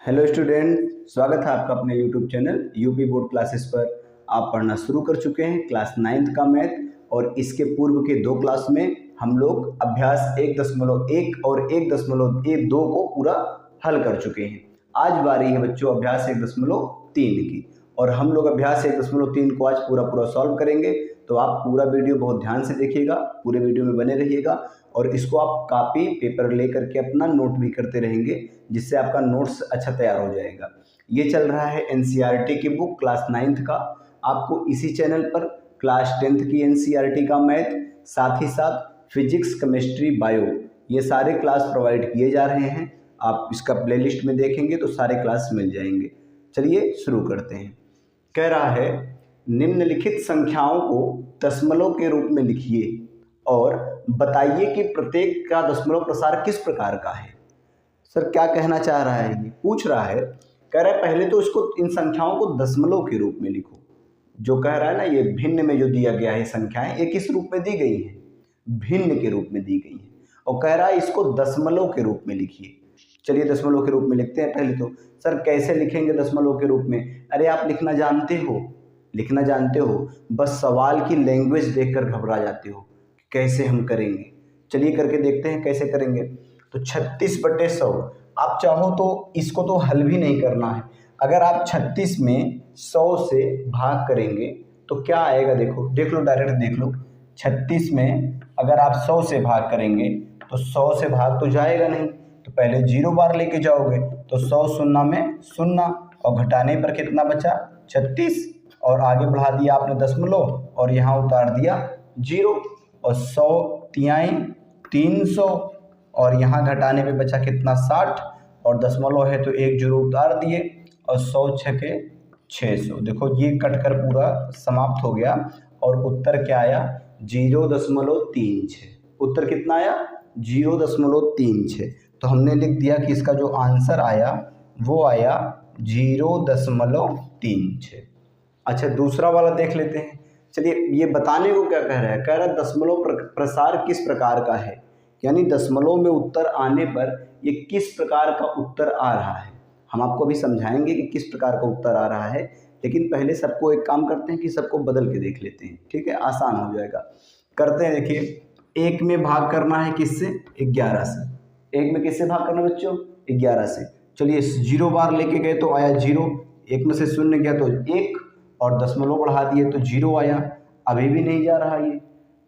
Hello student, स्वागत है आपका अपने YouTube channel UP board classes पर। आप पढ़ना शुरू कर चुके हैं क्लास 9th का मैथ, और इसके पूर्व के दो क्लास में हम लोग अभ्यास 1.1 और 1.12 को पूरा हल कर चुके हैं। आज बारी है बच्चों अभ्यास 1.3 की, और हम लोग अभ्यास 1.3 को आज पूरा सॉल्व करेंगे। तो आप पूरा वीडियो बहुत ध्यान से देखिएगा, पूरे वीडियो में बने रहिएगा, और इसको आप कॉपी पेपर ले करके अपना नोट भी करते रहेंगे, जिससे आपका नोट्स अच्छा तैयार हो जाएगा। ये चल रहा है एनसीईआरटी की बुक क्लास 9th का। आपको इसी चैनल पर क्लास 10th की एनसीईआरटी का मैथ, साथ ही साथ फिजिक्स, केमिस्ट्री, बायो, ये सारे क्लास प्रोवाइड किए जा रहे हैं। आप इसका प्लेलिस्ट में देखेंगे तो सारे क्लास मिल जाएंगे। चलिए शुरू करते हैं। कह रहा है निम्नलिखित संख्याओं को दशमलव के रूप में लिखिए और बताइए कि प्रत्येक का दशमलव प्रसार किस प्रकार का है। सर क्या कहना चाह रहा है, ये पूछ रहा है। कह रहा है पहले तो इसको इन संख्याओं को दशमलव के रूप में लिखो। जो कह रहा है ना, ये भिन्न में जो दिया गया है संख्याएं, ये किस रूप में दी गई है? भिन्न के रूप में दी गई है। और कह रहा है इसको दशमलव के रूप में लिखिए। चलिए दशमलव के रूप में लिखते हैं। पहले तो सर कैसे लिखेंगे दशमलव के रूप में? अरे आप लिखना जानते हो, बस सवाल की लैंग्वेज देखकर घबरा जाते हो। कैसे हम करेंगे? चलिए करके देखते हैं कैसे करेंगे। तो 36/100, आप चाहो तो इसको तो हल भी नहीं करना है। अगर आप 36 में 100 से भाग करेंगे तो क्या आएगा? देख लो डायरेक्ट देख लो। 36 में अगर आप 100 से भाग करेंगे तो 100 से भाग तो जाएगा नहीं, तो पहले 0 बार लेके जाओगे। तो 100 शून्य में शून्य, और घटाने पर कितना बचा? 36, और आगे बढ़ा दिया आपने दशमलव और यहाँ उतार दिया 0, और 100 तिहाई 300, और यहाँ घटाने पे बचा कितना? 60, और दशमलव है तो 1 0 उतार दिए, और 100 छके 600। देखो ये कटकर पूरा समाप्त हो गया, और उत्तर क्या आया? 0.36। उत्तर कितना आया? 0.36। तो हमने लिख दिया कि इसका जो आंसर आया वो आया 0.36। अच्छा दूसरा वाला देख लेते हैं। चलिए ये बताने को क्या कह रहा है? कह रहा है दशमलव प्रसार किस प्रकार का है, यानी दशमलव में उत्तर आने पर ये किस प्रकार का उत्तर आ रहा है। हम आपको अभी समझाएंगे कि किस प्रकार का उत्तर आ रहा है, लेकिन पहले सबको एक काम करते हैं कि सबको बदल के देख लेते हैं, ठीक है? आसान हो जाएगा। करते हैं, देखिए 1 में भाग करना है किससे? 11 से। 1 में किससे भाग करना बच्चों? 11 से। चलिए 0 बार लेके गए तो आया 0, 1 में से शून्य गया तो 1, और दशमलव बढ़ा दिए तो 0 आया। अभी भी नहीं जा रहा, ये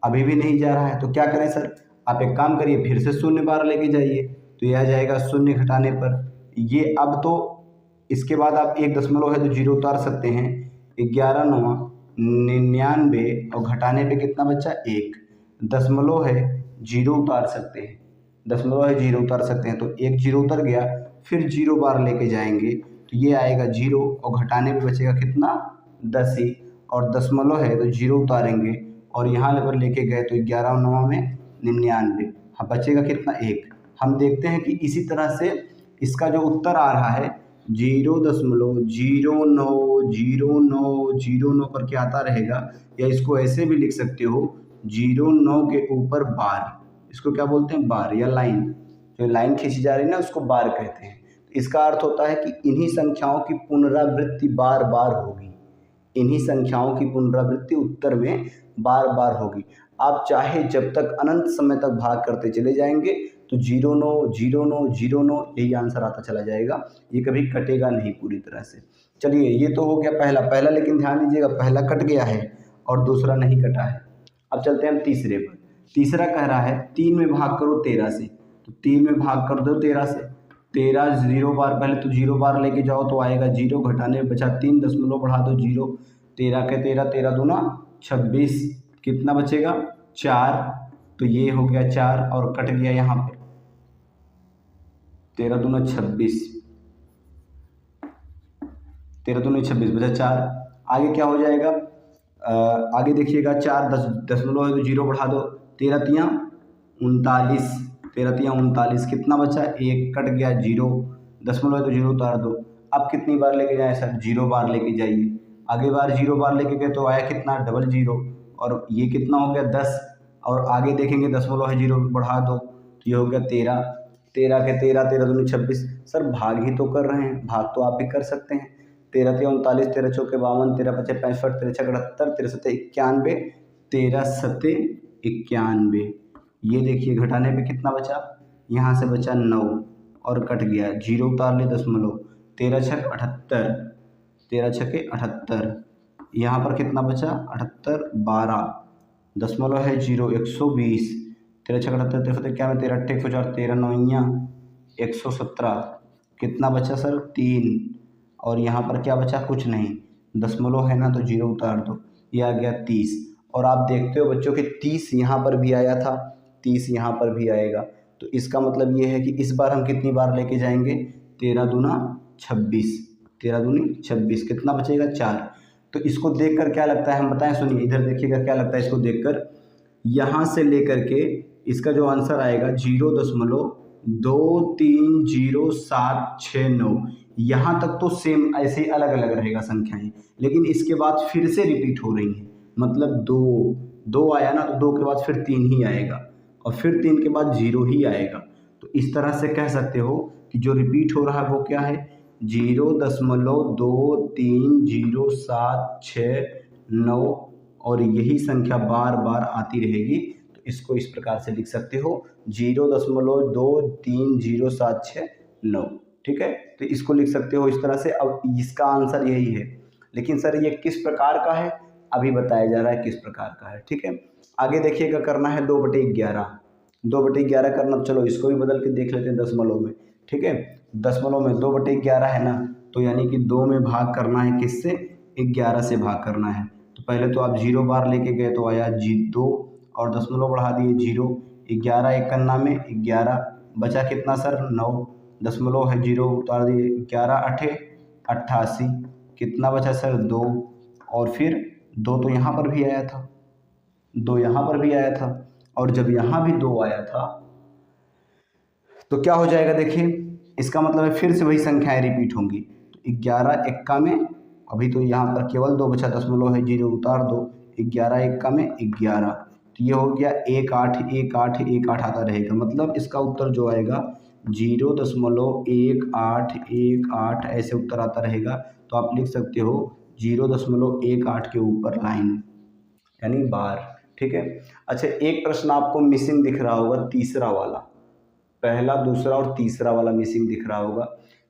अभी भी नहीं जा रहा है। तो क्या करें सर? आप एक काम करिए, फिर से 0 बार लेके जाइए, तो यह आ जाएगा 0 घटाने पर ये। अब तो इसके बाद आप 1 दशमलव है तो 0 उतार सकते हैं। 11 9 99, और घटाने पे कितना बचा? 1। दशमलव है 0 उतार सकते हैं, दशमलव है 0 उतार सकते हैं, तो 1 0 उतर गया। फिर 0 बार लेके जाएंगे तो ये आएगा 0, और घटाने पे बचेगा कितना? 10 ही, और दशमलव है तो 0 उतारेंगे, और यहाँ पर लेके गए तो 11 9 में 99। हाँ बचेगा कितना? 1। हम देखते हैं कि इसी तरह से इसका जो उत्तर आ रहा है 0.090909 करके आता रहेगा, या इसको ऐसे भी लिख सकते हो 09 के ऊपर बार। इसको क्या बोलते हैं? बार, या लाइन। जो लाइन खींची जा रही है ना उसको बार कहते हैं। इसका अर्थ होता है कि इन्हीं संख्याओं की पुनरावृत्ति बार बार होगी, इन्हीं संख्याओं की पुनरावृत्ति उत्तर में बार बार होगी। आप चाहे जब तक अनंत समय तक भाग करते चले जाएंगे तो 09 09 09 यही आंसर आता चला जाएगा, ये कभी कटेगा नहीं पूरी तरह से। चलिए ये तो हो गया पहला, लेकिन ध्यान दीजिएगा पहला कट गया है और दूसरा नहीं कटा है। अब चलते हैं हम तीसरे पर। तीसरा कह रहा है 3 में भाग करो 13 से। तो 3 में भाग कर दो 13 से। 13 0 बार, पहले तो 0 बार लेके जाओ तो आएगा 0, घटाने में बचा 3, दशमलव बढ़ा दो 0। 13 के 13, 13 दूना 26, कितना बचेगा? 4। तो ये हो गया 4, और कट गया यहाँ पे 13 दूना 26, 13 दूना 26 बचा 4। आगे क्या हो जाएगा? आगे देखिएगा 4 दशमलव है तो 0 बढ़ा दो, 13 तिया 39, 13 तिया 39, कितना बचा? 1, कट गया 0, दशमलव है तो 0 उतार दो। अब कितनी बार लेके जाएं सर? 0 बार लेके जाइए। आगे बार 0 बार लेके गए तो आया कितना? 00, और ये कितना हो गया? 10, और आगे देखेंगे दशमलव है 0 बढ़ा दो तो ये हो गया 13। 13 के 13, 13 दूनी 26। सर भाग ही तो कर रहे हैं, भाग तो आप भी कर सकते हैं। 13 तिया 39, 13 चौके 52, 13 पचे 65, 13 छः 78, 13 सत्ते 91, 13 सत्ते 91। ये देखिए घटाने पे कितना बचा, यहाँ से बचा 9 और कट गया, जीरो उतार ले दशमलव, 13 छक 78, 13 छके 78, यहाँ पर कितना बचा 78, 12 दशमलव है जीरो, 120, 13 छक 78, 13 सत्ते 91, 13 अट्ठे 104, 13 नौइयाँ 117, कितना बचा सर 3, और यहाँ पर क्या बचा, कुछ नहीं, दशमलव है ना तो जीरो उतार दो, ये आ गया 30। और आप देखते हो बच्चों कि 30 यहाँ पर भी आया था, 30 यहाँ पर भी आएगा, तो इसका मतलब ये है कि इस बार हम कितनी बार लेके जाएंगे, 13 दूना 26, 13 दूनी 26, कितना बचेगा 4। तो इसको देखकर क्या लगता है, हम बताएं, सुनिए इधर देखिएगा क्या लगता है इसको देखकर, यहाँ से लेकर के इसका जो आंसर आएगा 0.23076 यहाँ तक तो सेम ऐसे ही अलग अलग रहेगा संख्याएं, लेकिन इसके बाद फिर से रिपीट हो रही हैं, मतलब दो आया ना तो 2 के बाद फिर 3 ही आएगा, और फिर 3 के बाद 0 ही आएगा। तो इस तरह से कह सकते हो कि जो रिपीट हो रहा है वो क्या है, 0.23076 और यही संख्या बार बार आती रहेगी। तो इसको इस प्रकार से लिख सकते हो 0.23076। ठीक है, तो इसको लिख सकते हो इस तरह से। अब इसका आंसर यही है, लेकिन सर ये किस प्रकार का है अभी बताया जा रहा है किस प्रकार का है। ठीक है, आगे देखिएगा, करना है 2/11, 2/11 करना, चलो इसको भी बदल के देख लेते हैं दशमलव में। ठीक है, दशमलव में 2/11 है ना, तो यानी कि 2 में भाग करना है, किससे, 11 से भाग करना है। तो पहले तो आप 0 बार लेके गए तो आया 2 और दशमलव बढ़ा दिए 0, 11 एकन्ना में 11, बचा कितना सर 9, दशमलव है 0 उतार दिए, 11 अठे 88, कितना बचा सर 2, और फिर 2 तो यहाँ पर भी आया था, 2 यहाँ पर भी आया था, और जब यहाँ भी 2 आया था तो क्या हो जाएगा, देखिए इसका मतलब है फिर से वही संख्याएं रिपीट होंगी। तो 11 एक्का में, अभी तो यहाँ पर केवल 2 बचा, दशमलव है 0 उतार दो, 11 एक्का में 11, तो ये हो गया 181818 आता रहेगा, मतलब इसका उत्तर जो आएगा 0.1818 ऐसे उत्तर आता रहेगा। तो आप लिख सकते हो 0.18 के ऊपर लाइन यानी बार। ठीक है, अच्छा एक प्रश्न आपको मिसिंग दिख रहा होगा, तीसरा वाला, पहला दूसरा और तीसरा वाला मिसिंग दिख रहा होगा,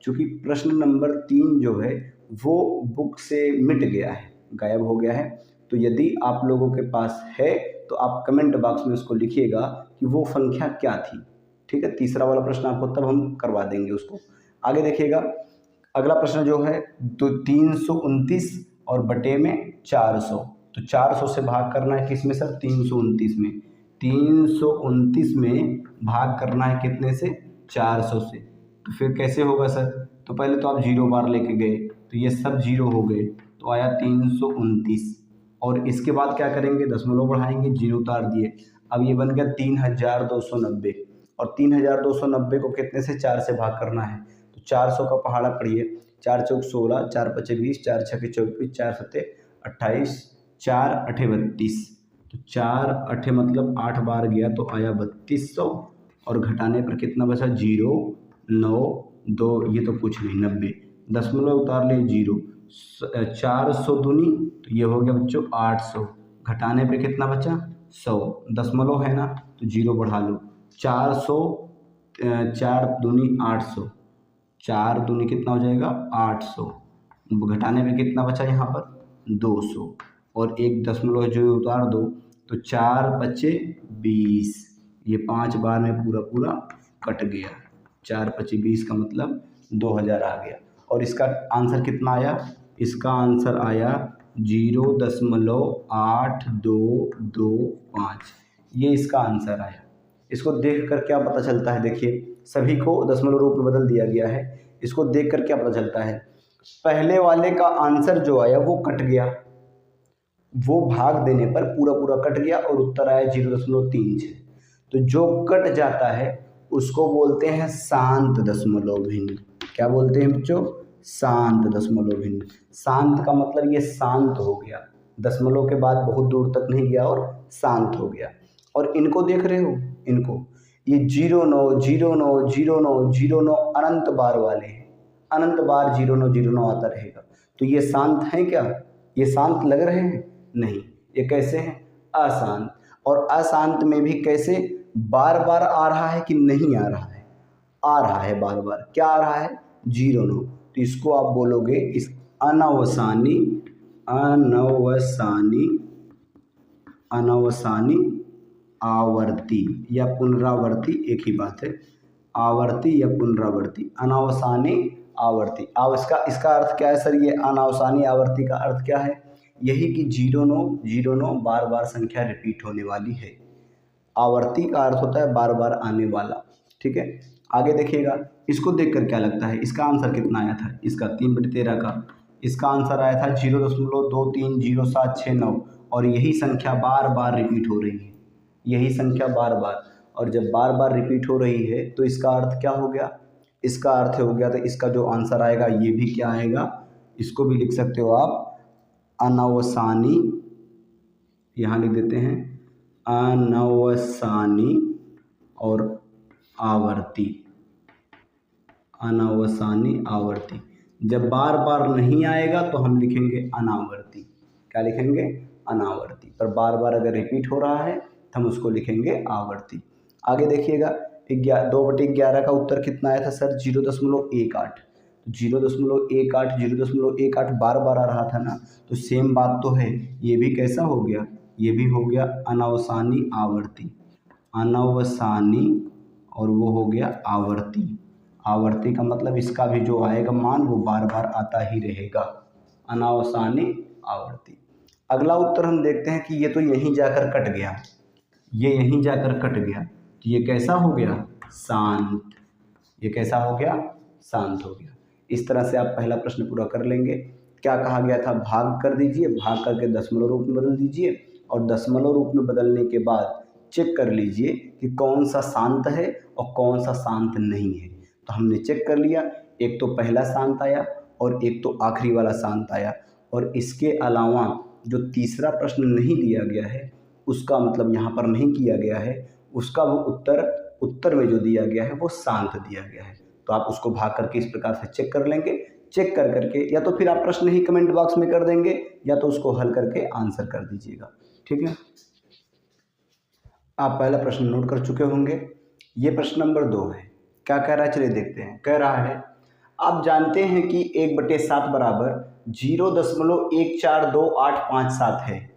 क्योंकि प्रश्न नंबर 3 जो है वो बुक से मिट गया है, गायब हो गया है। तो यदि आप लोगों के पास है तो आप कमेंट बॉक्स में उसको लिखिएगा कि वो संख्या क्या थी। ठीक है, तीसरा वाला प्रश्न आपको तब हम करवा देंगे उसको। आगे देखिएगा, अगला प्रश्न जो है तो 329 और बटे में 400, तो 400 से भाग करना है किस में सर, 329 में, 329 में भाग करना है कितने से, 400 से। तो फिर कैसे होगा सर, तो पहले तो आप 0 बार लेके गए तो ये सब 0 हो गए, तो आया 329, और इसके बाद क्या करेंगे, दशमलव बढ़ाएंगे, 0 उतार दिए, अब ये बन गया 3290, और 3290 को कितने से, 4 से भाग करना है। तो 400 का पहाड़ा पढ़िए, 4 चौक 16, 4 पचे 20, 4 छके 24, 4 सत्ते 28, 4 अठे 32, तो 4 अठे मतलब 8 बार गया तो आया 3200, और घटाने पर कितना बचा 0, 9, 2, ये तो कुछ नहीं 90, दशमलव उतार ले 0, 400 दूनी तो ये हो गया बच्चों 800, घटाने पे कितना बचा 100, दशमलव है ना तो 0 बढ़ा लो, 400, 4 दूनी 800, 4 दूनी कितना हो जाएगा 800, घटाने पे कितना बचा यहाँ पर 200, और एक दशमलव जो उतार दो तो 4 बचे 20, ये 5 बार में पूरा पूरा कट गया, 4 पचे 20 का मतलब 2000 आ गया। और इसका आंसर कितना आया, इसका आंसर आया 0.8225, ये इसका आंसर आया। इसको देख कर क्या पता चलता है, देखिए सभी को दशमलव रूप में बदल दिया गया है, इसको देख कर क्या पता चलता है, पहले वाले का आंसर जो आया वो कट गया, वो भाग देने पर पूरा पूरा कट गया और उत्तर आया 0.36। तो जो कट जाता है उसको बोलते हैं शांत दशमलव भिन्न। क्या बोलते हैं बच्चों, शांत दशमलव भिन्न। शांत का मतलब ये शांत हो गया, दशमलव के बाद बहुत दूर तक नहीं गया और शांत हो गया। और इनको देख रहे हो, इनको, ये 0 9 अनंत बार वाले हैं, अनंत बार 0 9 आता रहेगा। तो ये शांत हैं क्या? ये शांत लग रहे हैं? नहीं, ये कैसे हैं? अशांत। और अशांत में भी कैसे? बार बार आ रहा है कि नहीं आ रहा है? आ रहा है बार बार। क्या आ रहा है? 0 9। तो इसको आप बोलोगे इस अनवसानी आवर्ती या पुनरावर्ती, एक ही बात है, आवर्ती या पुनरावर्ती, अनावसानी आवर्ती। अब इसका अर्थ क्या है सर? ये अनावसानी आवर्ती का अर्थ क्या है? यही कि 0 9 बार बार संख्या रिपीट होने वाली है। आवर्ती का अर्थ होता है बार बार आने वाला। ठीक है, आगे देखिएगा, इसको देखकर क्या लगता है इसका आंसर कितना आया था? इसका 3/13 का इसका आंसर आया था 0.230769। और यही संख्या बार बार रिपीट हो रही है, यही संख्या बार बार। और जब बार बार रिपीट हो रही है तो इसका अर्थ क्या हो गया? इसका अर्थ हो गया, तो इसका जो आंसर आएगा ये भी क्या आएगा? इसको भी लिख सकते हो आप अनवसानी, यहाँ लिख देते हैं अनवसानी और आवर्ती, अनवसानी आवर्ती। जब बार बार नहीं आएगा तो हम लिखेंगे अनावर्ती। क्या लिखेंगे? अनावर्ती। पर बार बार अगर रिपीट हो रहा है तो हम उसको लिखेंगे आवर्ती। आगे देखिएगा, 2/11 का उत्तर कितना आया था सर? 0.18। 0.18 बार बार आ रहा था ना, तो सेम बात तो है, ये भी कैसा हो गया? ये भी हो गया अनवसानी आवर्ती, अनवसानी और वो हो गया आवर्ती। आवर्ती का मतलब इसका भी जो आएगा मान वो बार बार आता ही रहेगा, अनावसानी आवर्ती। अगला उत्तर हम देखते हैं कि ये तो यहीं जाकर कट गया, ये यहीं जाकर कट गया, तो ये कैसा हो गया? शांत। ये कैसा हो गया? शांत हो गया। इस तरह से आप पहला प्रश्न पूरा कर लेंगे। क्या कहा गया था? भाग कर दीजिए, भाग करके दशमलव रूप में बदल दीजिए और दशमलव रूप में बदलने के बाद चेक कर लीजिए कि कौन सा शांत है और कौन सा शांत नहीं है। तो हमने चेक कर लिया, एक तो पहला शांत आया और एक तो आखिरी वाला शांत आया। और इसके अलावा जो तीसरा प्रश्न नहीं दिया गया है, उसका मतलब यहाँ पर नहीं किया गया है, उसका वो उत्तर में जो दिया गया है वो शांत दिया गया है। तो आप उसको भाग करके इस प्रकार से चेक कर लेंगे। चेक कर करके या तो फिर आप प्रश्न ही कमेंट बॉक्स में कर देंगे या तो उसको हल करके आंसर कर दीजिएगा। ठीक है, आप पहला प्रश्न नोट कर चुके होंगे। ये प्रश्न नंबर 2 है। क्या कह रहा है? चलिए देखते हैं। कह रहा है आप जानते हैं कि 1/7 बराबर 0.142857 है।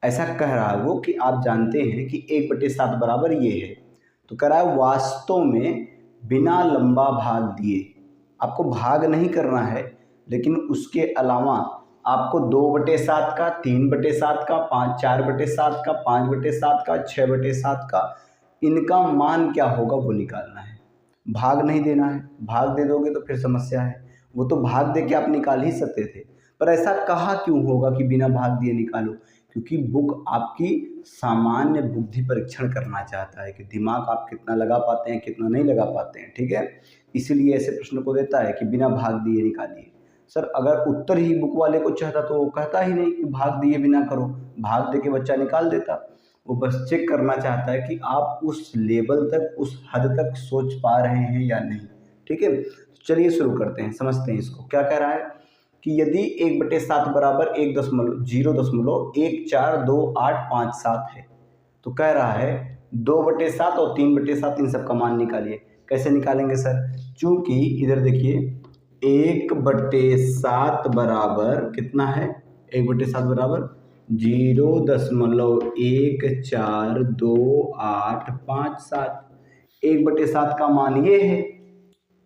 ऐसा कह रहा है वो कि आप जानते हैं कि 1/7 बराबर ये है। तो कह रहा है वास्तव में बिना लंबा भाग दिए, आपको भाग नहीं करना है, लेकिन उसके अलावा आपको 2/7 का, 3/7 का, 4/7 का, 5/7 का, 6/7 का, इनका मान क्या होगा वो निकालना है। भाग नहीं देना है, भाग दे दोगे तो फिर समस्या है। वो तो भाग दे के आप निकाल ही सकते थे, पर ऐसा कहा क्यों होगा कि बिना भाग दिए निकालो? क्योंकि बुक आपकी सामान्य बुद्धि परीक्षण करना चाहता है कि दिमाग आप कितना लगा पाते हैं, कितना नहीं लगा पाते हैं। ठीक है, इसीलिए ऐसे प्रश्न को देता है कि बिना भाग दिए निकालिए। सर अगर उत्तर ही बुक वाले को चाहता तो वो कहता ही नहीं कि भाग दिए बिना करो, भाग दे के बच्चा निकाल देता। वो बस चेक करना चाहता है कि आप उस लेवल तक, उस हद तक सोच पा रहे हैं या नहीं। ठीक है, चलिए शुरू करते हैं, समझते हैं इसको। क्या कह रहा है कि यदि 1/7 बराबर 0.142857 है, तो कह रहा है 2/7 और 3/7 इन सब का मान निकालिए। कैसे निकालेंगे सर? चूंकि इधर देखिए 1/7 बराबर कितना है? 1/7 बराबर 0.142857। 1/7 का मान ये है,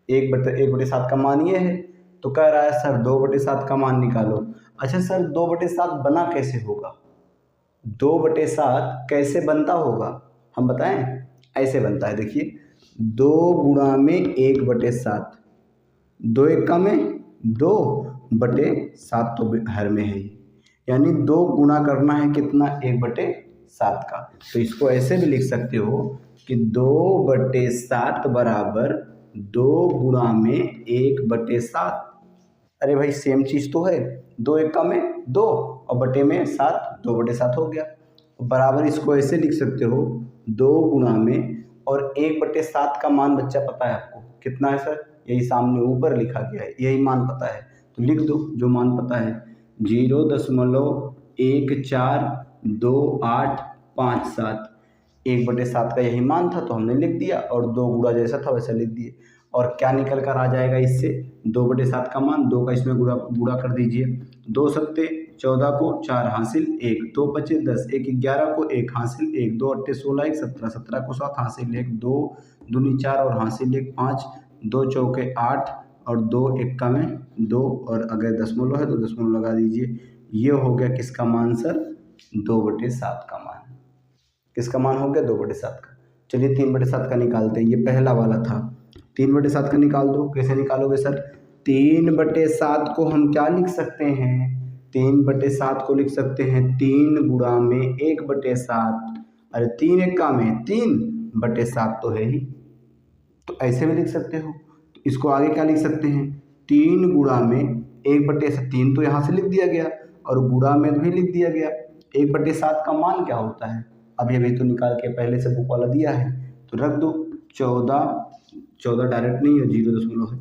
1/7 का मान ये है। तो कह रहा है सर 2/7 का मान निकालो। अच्छा सर 2/7 बना कैसे होगा? 2/7 कैसे बनता होगा हम बताएं? ऐसे बनता है, देखिए 2 गुणा में 1/7, 2 1 में 2/7 तो हर में है, यानी 2 गुणा करना है कितना? 1/7 का। तो इसको ऐसे भी लिख सकते हो कि 2/7 बराबर 2 गुणा में 1/7। अरे भाई सेम चीज़ तो है, 2 1 में 2 और बटे में 7, 2/7 हो गया। बराबर इसको ऐसे लिख सकते हो 2 गुणा में और 1/7 का मान बच्चा पता है आपको कितना है सर, यही सामने ऊपर लिखा गया है, यही मान पता है तो लिख दो जो मान पता है 0.142857। 1/7 का यही मान था तो हमने लिख दिया और 2 गुणा जैसा था वैसा लिख दिए। और क्या निकल कर आ जाएगा इससे 2/7 का मान, 2 का इसमें गुणा कर दीजिए। 2 सत्ते 14 को 4 हासिल 1, 2 पचे 10, 1 11 को 1 हासिल 1, 2 अट्ठे 16, 1 17, 17 को 7 हासिल 1, 2 दूनी 4 और हासिल 1 5, 2 चौके 8 और 2 एक्का में 2 और अगर दशमलव है तो दशमलव लगा दीजिए। ये हो गया किसका मान सर, 2/7 का मान। किसका मान हो गया 2/7 का। चलिए 3/7 का निकालते हैं, ये पहला वाला था। 3/7 का निकाल दो, कैसे निकालोगे सर, 3/7 को हम क्या लिख सकते हैं, 3/7 को लिख सकते हैं 3 गुणा में 1/7। अरे 3 एक्का में 3/7 तो है ही, तो ऐसे भी लिख सकते हो। तो इसको आगे क्या लिख सकते हैं, 3 गुणा में 1/7, 3 तो यहाँ से लिख दिया गया और गुणा में भी लिख दिया गया। 1/7 का मान क्या होता है, अभी तो निकाल के पहले से बुक वाला दिया है तो रख दो। 14 डायरेक्ट नहीं है, 0 है,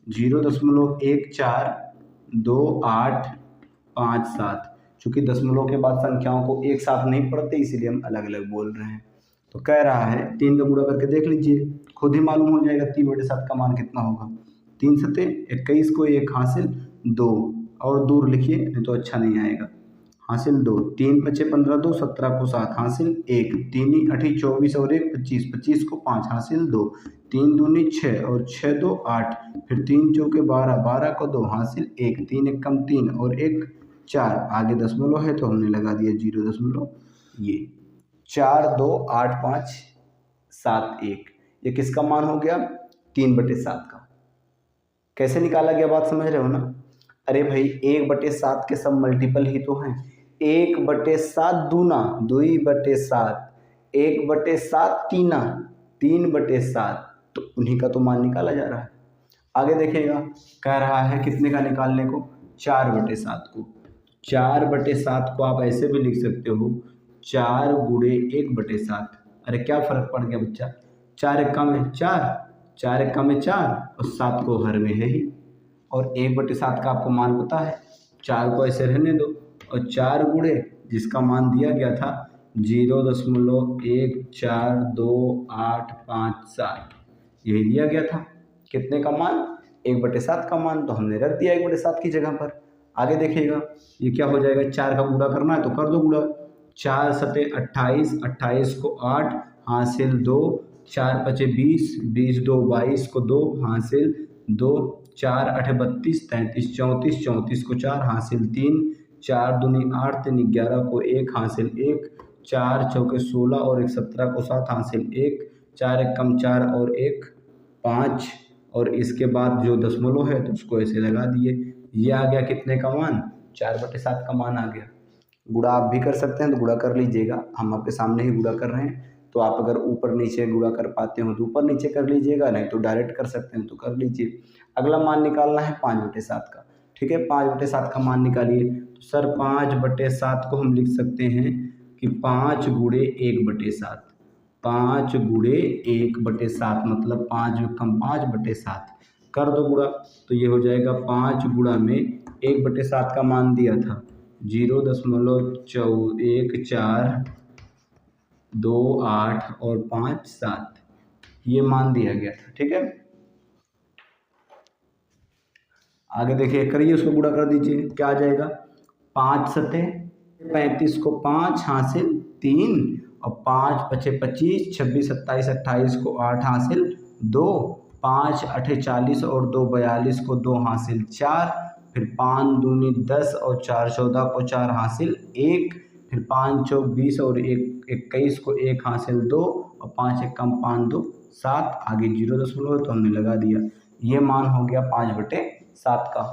0.142857। चूँकि दशमलव के बाद संख्याओं को एक साथ नहीं पढ़ते इसीलिए हम अलग अलग बोल रहे हैं। तो कह रहा है 3 का गुणा करके देख लीजिए, खुद ही मालूम हो जाएगा 3/7 का मान कितना होगा। 3 सत्ते 21 को 1 हासिल 2 और दूर लिखिए नहीं तो अच्छा नहीं आएगा, हासिल 2, 3 पचे 15, 2 17 को 7 हासिल 1, 3 8 24 और 1 25, 25 को 5 हासिल 2, 3 दूनी 6 और 6 2 8, फिर 3 चौके 12, 12 को 2 हासिल 1, 3 एक कम 3 और 1 4, आगे दशमलव है तो हमने लगा दिया 0 ये 4 2 8 5 7 1। ये किसका मान हो गया 3/7 का। कैसे निकाला गया बात समझ रहे हो ना। अरे भाई 1/7 के सब मल्टीपल ही तो हैं, 1/7 दूना 2/7, 1/7 तीना 3/7, तो उन्हीं का तो मान निकाला जा रहा है। आगे देखिएगा कह रहा है कितने का निकालने को, 4/7 को। 4/7 को आप ऐसे भी लिख सकते हो 4 गुणे 1/7। अरे क्या फ़र्क पड़ गया बच्चा, 4 एक्का में 4, 4 एक्का में 4 और 7 को हर में है ही, और 1/7 का आपको मान पता है, 4 को ऐसे रहने दो और 4 गुणे जिसका मान दिया गया था 0.142857 यही दिया गया था। कितने का मान, 1/7 का मान, तो हमने रख दिया 1/7 की जगह पर। आगे देखिएगा ये क्या हो जाएगा, 4 का गुणा करना है तो कर दो गुणा। 4 सते 28, 28 को 8 हासिल 2, 4 पचे 20, 20 2 22 को 2 हासिल 2, 4 8 32, 33 34, 34 को 4 हासिल 3, 4 दूनी 8 3 11 को 1 हासिल 1, 4 चौके 16 और 1 17 को 7 हासिल 1, 4 एक कम 4 और 1 5, और इसके बाद जो दशमलव है तो उसको ऐसे लगा दिए। ये आ गया कितने का मान, 4/7 का मान आ गया। गुणा आप भी कर सकते हैं तो गुणा कर लीजिएगा, हम आपके सामने ही गुणा कर रहे हैं, तो आप अगर ऊपर नीचे गुणा कर पाते हो तो ऊपर नीचे कर लीजिएगा, नहीं तो डायरेक्ट कर सकते हैं तो कर लीजिए। अगला मान निकालना है 5/7 का, ठीक है। 5/7 का मान निकालिए, तो सर 5/7 को हम लिख सकते हैं कि 5 गुणे 1/7, 5 गुणे 1/7 मतलब 5 कम 5/7 कर दो गुणा, तो ये हो जाएगा 5 गुणा में 1/7 का मान दिया था 0.1428 और 5 7, ये मान दिया गया था, ठीक है। आगे देखिए करिए, उसको गुणा कर दीजिए, क्या आ जाएगा, 5 सते 35 को 5 हासिल 3 और 5 पचे 25, 26 27 28 को 8 हासिल 2, 5 8 40 और 2 42 को 2 हासिल 4, फिर 5 दूनी 10 और 4 14 को 4 हासिल 1, फिर 5 चौक 20 और 1 21 को 1 हासिल 2 और 5 एक कम 5 2 7, आगे 0 तो हमने लगा दिया। ये मान हो गया 5/7 का,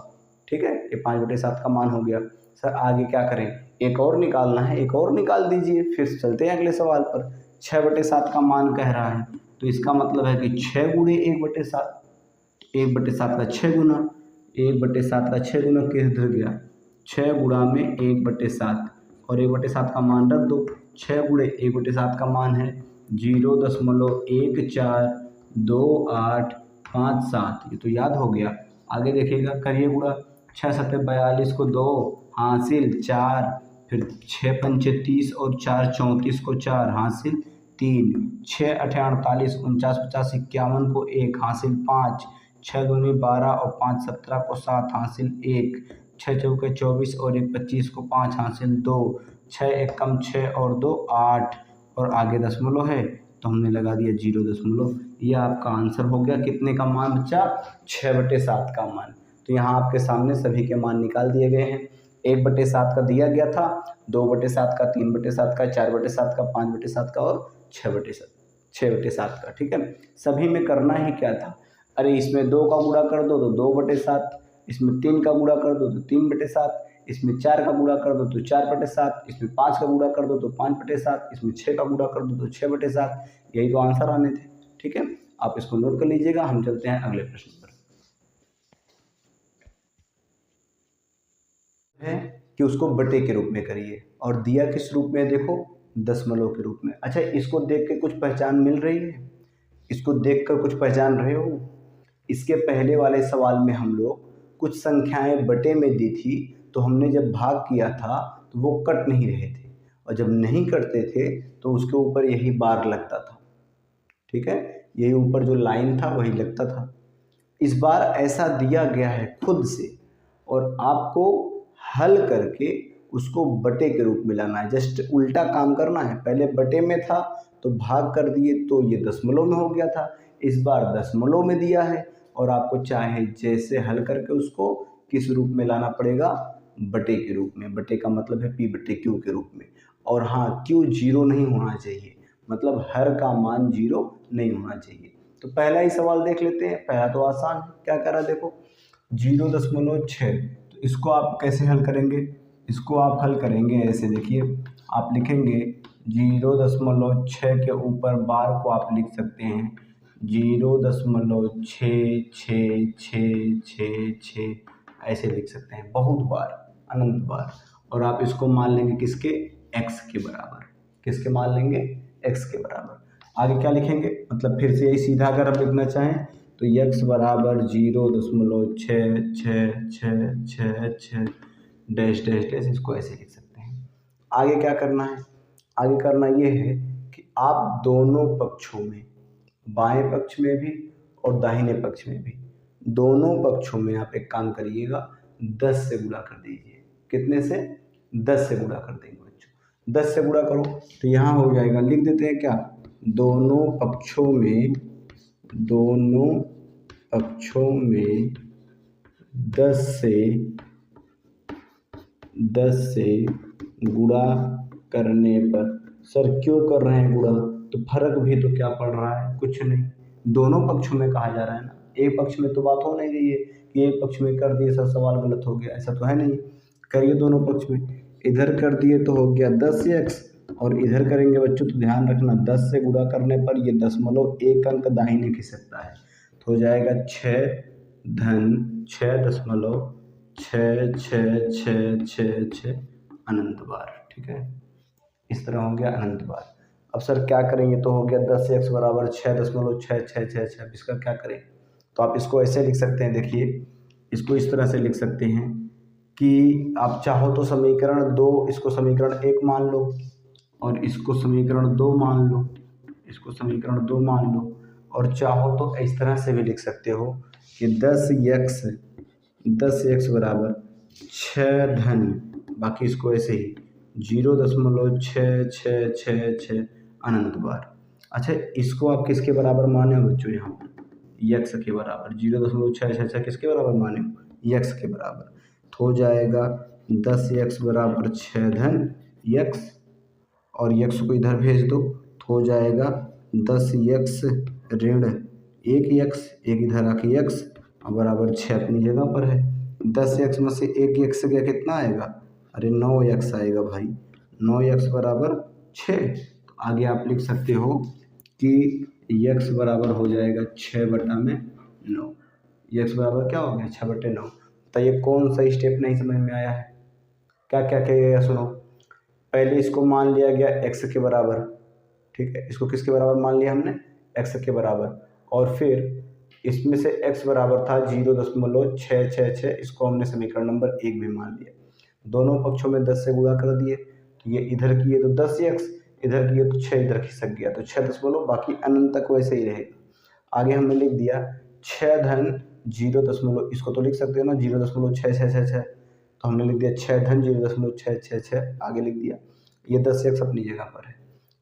ठीक है। ये 5/7 का मान हो गया। सर आगे क्या करें, एक और निकालना है, एक और निकाल दीजिए, फिर चलते हैं अगले सवाल पर। 6/7 का मान कह रहा है, तो इसका मतलब है कि 6 गुणे 1/7, 1/7 का 6 गुना, 1/7 का 6 गुना किधर गया, 6 गुणा में 1/7 और 1/7 का मान रख दो। 6 गुणे 1/7 का मान है 0.142857, ये तो याद हो गया। आगे देखिएगा, करिए गुणा। 6 सत्ते 42 को 2 हासिल 4, फिर 6 पंचे 30 और 4 34 को 4 हासिल 3, 6 अठे 48 49 50 51 को 1 हासिल 5, 6 दूनी 12 और 5 17 को 7 हासिल 1, 6 चौके 24 और 1 25 को 5 हासिल 2, 6 एक कम 6 और 2 8, और आगे दशमलव है तो हमने लगा दिया 0.। ये आपका आंसर हो गया। कितने का मान बच्चा? 6/7 का मान। तो यहाँ आपके सामने सभी के मान निकाल दिए गए हैं। 1/7 का दिया गया था, 2/7 का, 3/7 का, 4/7 का, 5/7 का और 6/7 का। ठीक है, सभी में करना ही क्या था? अरे इसमें 2 का गुणा कर दो तो 2/7, इसमें 3 का गुणा कर दो तो 3/7, इसमें 4 का गुणा कर दो तो 4/7, इसमें 5 का गुणा कर दो तो 5/7, इसमें 6 का गुणा कर दो तो 6/7। यही तो आंसर आने थे। ठीक है, आप इसको नोट कर लीजिएगा। हम चलते हैं अगले प्रश्न पर। है कि उसको बटे के रूप में करिए, और दिया किस रूप में? देखो, दशमलव के रूप में। अच्छा, इसको देख के कुछ पहचान मिल रही है? इसको देखकर कुछ पहचान रहे हो? इसके पहले वाले सवाल में हम लोग कुछ संख्याएं बटे में दी थी, तो हमने जब भाग किया था तो वो कट नहीं रहे थे, और जब नहीं कटते थे तो उसके ऊपर यही बार लगता था। ठीक है, यही ऊपर जो लाइन था वही लगता था। इस बार ऐसा दिया गया है खुद से, और आपको हल करके उसको बटे के रूप में लाना है। जस्ट उल्टा काम करना है। पहले बटे में था तो भाग कर दिए तो ये दशमलव में हो गया था, इस बार दशमलव में दिया है और आपको चाहे जैसे हल करके उसको किस रूप में लाना पड़ेगा? बटे के रूप में। बटे का मतलब है P/Q के रूप में। और हाँ, Q 0 नहीं होना चाहिए, मतलब हर का मान 0 नहीं होना चाहिए। तो पहला ही सवाल देख लेते हैं। पहला तो आसान है, क्या करा देखो, 0.6। तो इसको आप कैसे हल करेंगे? इसको आप हल करेंगे ऐसे, देखिए, आप लिखेंगे 0.6 के ऊपर बार को आप लिख सकते हैं 0.6666, ऐसे लिख सकते हैं, बहुत बार, अनंत बार। और आप इसको मान लेंगे किसके? x के बराबर। किसके मान लेंगे? x के बराबर। आगे क्या लिखेंगे? मतलब फिर से यही सीधा अगर हम लिखना चाहें तो x बराबर 0.6666 डैश डैश डैश, इसको ऐसे लिख सकते हैं। आगे क्या करना है? आगे करना ये है कि आप दोनों पक्षों में, बाएं पक्ष में भी और दाहिने पक्ष में भी, दोनों पक्षों में आप एक काम करिएगा, 10 से गुणा कर दीजिए। कितने से? 10 से गुणा कर देंगे बच्चों। 10 से गुणा करो तो यहाँ हो जाएगा, लिख देते हैं क्या? दोनों पक्षों में 10 से गुणा करने पर। सर क्यों कर रहे हैं गुणा? तो फर्क भी तो क्या पड़ रहा है? कुछ नहीं, दोनों पक्षों में कहा जा रहा है ना। एक पक्ष में तो बात हो नहीं रही है कि एक पक्ष में कर दिए सर सवाल गलत हो गया, ऐसा तो है नहीं। करिए दोनों पक्ष में, इधर कर दिए तो हो गया 10x, और इधर करेंगे बच्चों तो ध्यान रखना 10 से गुणा करने पर ये दशमलव एक अंक दाहिने खिसकता है, तो हो जाएगा 6 अनंत बार। ठीक है, इस तरह हो गया अनंत बार। अब सर क्या करेंगे? तो हो गया 10 x बराबर 6.6666। इसका क्या करें? तो आप इसको ऐसे लिख सकते हैं, देखिए, इसको इस तरह से लिख सकते हैं कि आप चाहो तो समीकरण 2, इसको समीकरण 1 मान लो, और इसको समीकरण 2 मान लो, इसको समीकरण 2 मान लो, और चाहो तो इस तरह से भी लिख सकते हो कि 10x बराबर 6 धन, बाकी इसको ऐसे ही 0.6666 अनंत बार। अच्छा, इसको आप किसके बराबर माने हो बच्चों? यहाँ पर x के बराबर 0.666 किसके बराबर माने हो? x के बराबर। तो हो जाएगा 10x बराबर 6 धन x, और x को इधर भेज दो तो हो जाएगा 10x ऋण 1x, एक इधर आके x, और बराबर 6 अपनी जगह पर है। 10x में से 1x गया, कितना आएगा? अरे 9x आएगा भाई, 9x बराबर 6। तो आगे आप लिख सकते हो कि x बराबर हो जाएगा 6/9। x बराबर क्या हो गया? 6/9। तो ये कौन सा स्टेप नहीं समझ में आया है? क्या क्या किया? सुनो, पहले इसको मान लिया गया x के बराबर, ठीक है, इसको किसके बराबर मान लिया हमने, x के बराबर। और फिर इसमें से x बराबर था 0.666, इसको हमने समीकरण नंबर 1 भी मान लिया। दोनों पक्षों में 10 से गुणा कर दिए, तो ये इधर किए तो 10x, इधर किए तो 6 इधर खिसक गया, तो 6 दशमलव, बाकी अनंत तक वैसे ही रहेगा। आगे हमने लिख दिया 6 धन 0. इसको तो लिख सकते हो ना 0.6666, तो हमने लिख दिया 6 धन 0.666, आगे लिख दिया। ये 10x अपनी जगह पर है,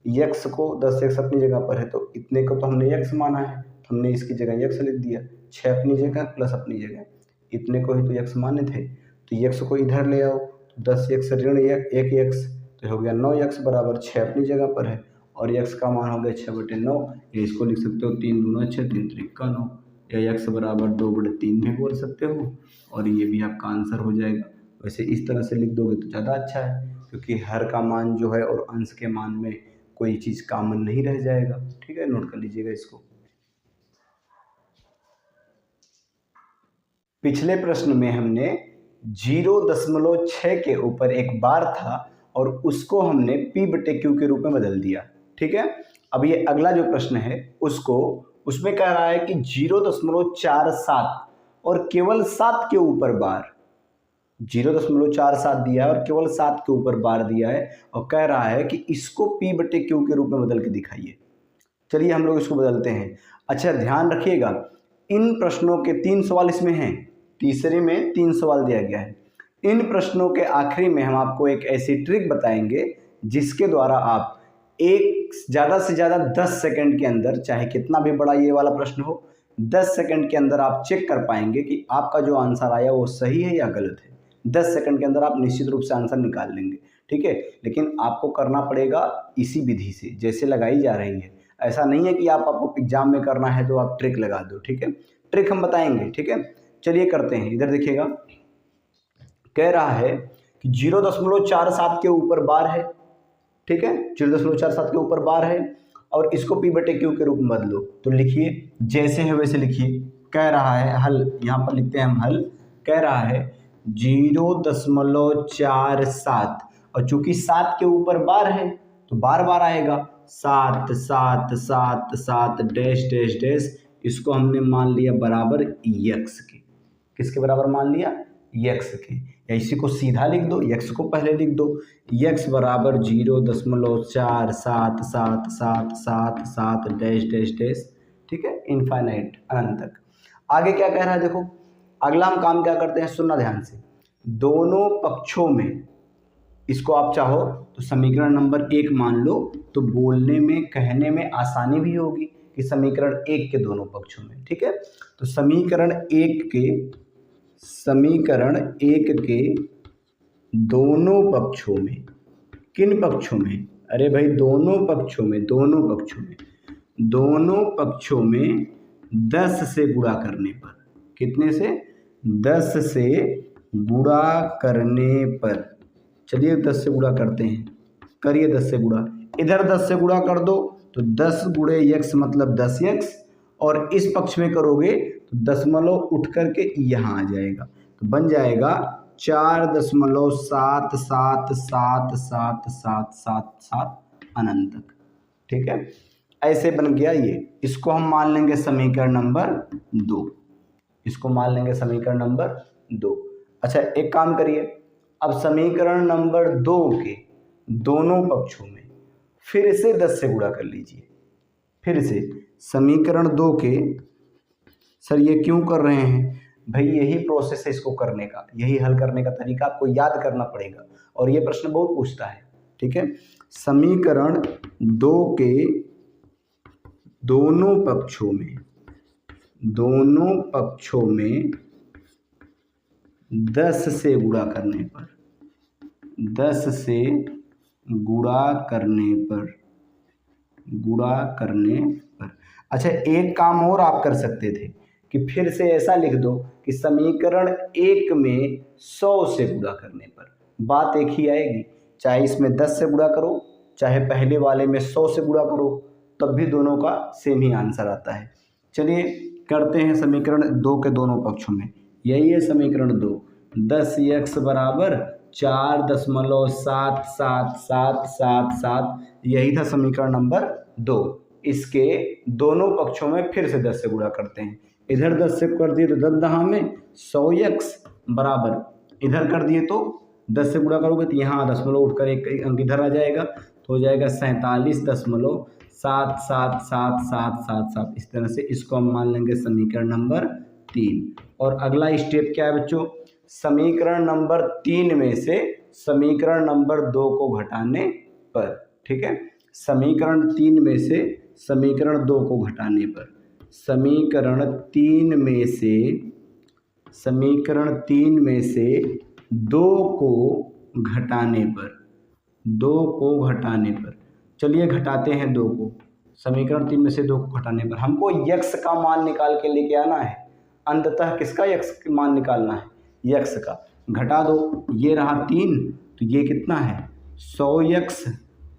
x को 10x अपनी जगह पर है, तो इतने को तो हमने x माना है, हमने इसकी जगह x लिख दिया। 6 अपनी जगह प्लस अपनी जगह, इतने को ही तो x माने थे, तो x को इधर ले आओ, 10x ऋण 1x, तो हो गया 9x बराबर 6 अपनी जगह पर है, और x का मान हो गया 6/9। ये इसको लिख सकते हो 3 दूना 6, 3 त्रिका 9, या x बराबर 2/3 भी बोल सकते हो, और ये भी आपका आंसर हो जाएगा। वैसे इस तरह से लिख दोगे तो ज़्यादा अच्छा है, क्योंकि हर का मान जो है और अंश के मान में कोई चीज़ कॉमन नहीं रह जाएगा। ठीक है, नोट कर लीजिएगा इसको। पिछले प्रश्न में हमने 0.6 के ऊपर एक बार था और उसको हमने P/Q के रूप में बदल दिया। ठीक है, अब ये अगला जो प्रश्न है उसमें कह रहा है कि 0.47 और केवल 7 के ऊपर बार, 0.47 दिया है और केवल 7 के ऊपर बार दिया है, और कह रहा है कि इसको P/Q के रूप में बदल के दिखाइए। चलिए हम लोग इसको बदलते हैं। अच्छा ध्यान रखिएगा, इन प्रश्नों के 3 सवाल इसमें हैं, तीसरे में 3 सवाल दिया गया है। इन प्रश्नों के आखिरी में हम आपको एक ऐसी ट्रिक बताएंगे जिसके द्वारा आप एक ज़्यादा से ज़्यादा 10 सेकंड के अंदर, चाहे कितना भी बड़ा ये वाला प्रश्न हो, 10 सेकंड के अंदर आप चेक कर पाएंगे कि आपका जो आंसर आया वो सही है या गलत है। 10 सेकंड के अंदर आप निश्चित रूप से आंसर निकाल लेंगे। ठीक है, लेकिन आपको करना पड़ेगा इसी विधि से जैसे लगाई जा रही है। ऐसा नहीं है कि आपको एग्जाम में करना है तो आप ट्रिक लगा दो। ठीक है, ट्रिक हम बताएंगे। ठीक है, चलिए करते हैं। इधर देखिएगा, कह रहा है कि 0.47 के ऊपर बार है। ठीक है, 0.47 के ऊपर बार है और इसको P/Q के रूप में बदलो, तो लिखिए जैसे है वैसे लिखिए। कह रहा है हल, यहाँ पर लिखते हैं हम हल। कह रहा है 0.47 और चूंकि 7 के ऊपर बार है तो बार बार आएगा, 7 7 7 7 डैश डैश डैश, इसको हमने मान लिया बराबर x के। किसके बराबर मान लिया, x के। या इसी को सीधा लिख दो, x को पहले लिख दो, x बराबर 0.477777 डैश डैश डैश। ठीक है, इनफाइनाइट, अनंत तक। आगे क्या कह रहा है देखो, अगला हम काम क्या करते हैं, सुनना ध्यान से। दोनों पक्षों में, इसको आप चाहो तो समीकरण नंबर 1 मान लो, तो बोलने में कहने में आसानी भी होगी कि समीकरण 1 के दोनों पक्षों में। ठीक है, तो समीकरण 1 के दोनों पक्षों में, किन पक्षों में, अरे भाई दोनों पक्षों में 10 से गुणा करने पर, कितने से, 10 से गुणा करने पर। चलिए 10 से गुणा करते हैं, करिए 10 से गुणा, इधर 10 से गुणा कर दो तो 10 गुणे x मतलब 10x, और इस पक्ष में करोगे तो दशमलव उठ करके यहाँ आ जाएगा, तो बन जाएगा 4.777777 अनंत तक। ठीक है, ऐसे बन गया ये। इसको हम मान लेंगे समीकरण नंबर 2, इसको मान लेंगे समीकरण नंबर 2। अच्छा एक काम करिए, अब समीकरण नंबर 2 के दोनों पक्षों में फिर से 10 से गुणा कर लीजिए। फिर से समीकरण 2 के, सर ये क्यों कर रहे हैं भाई, यही प्रोसेस है इसको करने का, यही हल करने का तरीका आपको याद करना पड़ेगा, और ये प्रश्न बहुत पूछता है। ठीक है, समीकरण 2 के दोनों पक्षों में 10 से गुणा करने पर, 10 से गुणा करने पर। अच्छा एक काम और आप कर सकते थे कि फिर से ऐसा लिख दो कि समीकरण 1 में 100 से गुणा करने पर, बात एक ही आएगी। चाहे इसमें 10 से गुणा करो, चाहे पहले वाले में 100 से गुणा करो, तब भी दोनों का सेम ही आंसर आता है। चलिए करते हैं समीकरण 2 के दोनों पक्षों में। यही है समीकरण 2, 10x बराबर 4.777777, यही था समीकरण नंबर 2। इसके दोनों पक्षों में फिर से 10 से गुणा करते हैं। इधर 10 से कर दिए तो 10 दहा में 100x बराबर, इधर कर दिए तो 10 से गुणा करोगे तो यहाँ दशमलव उठकर एक अंक इधर आ जाएगा, तो हो जाएगा 47.777777। इस तरह से इसको हम मान लेंगे समीकरण नंबर 3। और अगला स्टेप क्या है बच्चों, समीकरण नंबर 3 में से समीकरण नंबर 2 को घटाने पर, ठीक है, समीकरण 3 में से समीकरण 2 को घटाने पर, समीकरण 3 में से 2 को घटाने पर, 2 को घटाने पर, चलिए घटाते हैं 2 को, समीकरण 3 में से 2 को घटाने पर हमको x का मान निकाल के लेके आना है। अंततः किसका x का मान निकालना है, x का। घटा दो, ये रहा 3 तो ये कितना है 100x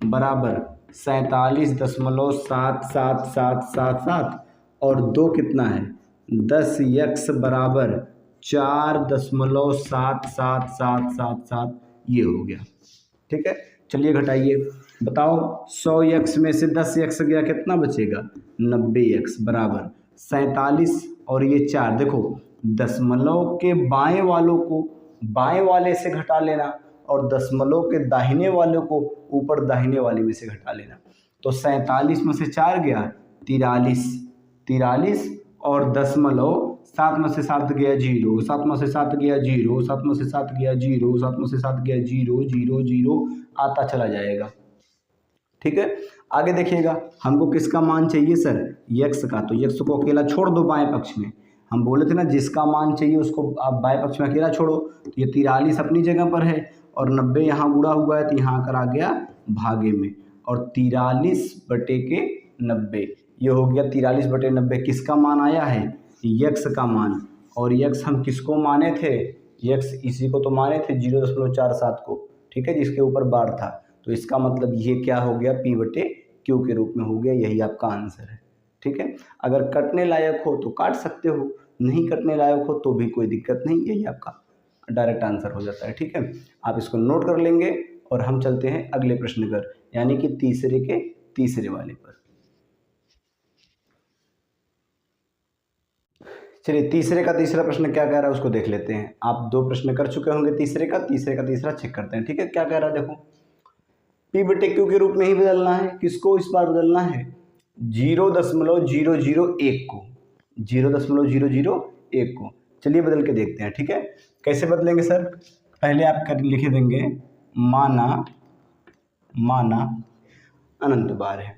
बराबर 47.77777 और 2 कितना है 10x बराबर 4.77777, ये हो गया। ठीक है, चलिए घटाइए, बताओ 100x में से 10x गया कितना बचेगा 90x बराबर 47 और ये 4। देखो दशमलव के बाएं वालों को बाएं वाले से घटा लेना और दशमलव के दाहिने वाले को ऊपर दाहिने वाले में से घटा लेना। तो 47 में से 4 गया 43 और दशमलव 7 में से 7 गया 0, 7 में से 7 गया 0, 7 में से 7 गया 0, 7 में से 7 गया 0, 0 0 आता चला जाएगा। ठीक है, आगे देखिएगा हमको किसका मान चाहिए सर x का, तो x को अकेला छोड़ दो बाएं पक्ष में। हम बोले थे ना जिसका मान चाहिए उसको आप बाएं पक्ष में अकेला छोड़ो, तो ये 43 अपनी जगह पर है और 90 यहाँ गुणा हुआ है तो यहाँ आकर आ गया भागे में, और 43/90 ये हो गया 43/90। किसका मान आया है x का मान, और x हम किसको माने थे, x इसी को तो माने थे 0.47 को, ठीक है, जिसके ऊपर बार था। तो इसका मतलब ये क्या हो गया P/Q के रूप में हो गया, यही आपका आंसर है। ठीक है, अगर कटने लायक हो तो काट सकते हो, नहीं कटने लायक हो तो भी कोई दिक्कत नहीं, यही आपका डायरेक्ट आंसर हो जाता है। ठीक है, आप इसको नोट कर लेंगे और हम चलते हैं अगले प्रश्न पर, यानी कि तीसरे के तीसरे वाले पर। चलिए तीसरे का तीसरा प्रश्न क्या कह रहा है उसको देख लेते हैं। आप 2 प्रश्न कर चुके होंगे तीसरे का तीसरा चेक करते हैं। ठीक है, क्या कह रहा है देखो, P/Q के रूप में ही बदलना है, किसको इस बार बदलना है 0.001 को, 0.001 को। चलिए बदल के देखते हैं। ठीक है, कैसे बदलेंगे सर, पहले आप कर लिख देंगे माना अनंत बार है।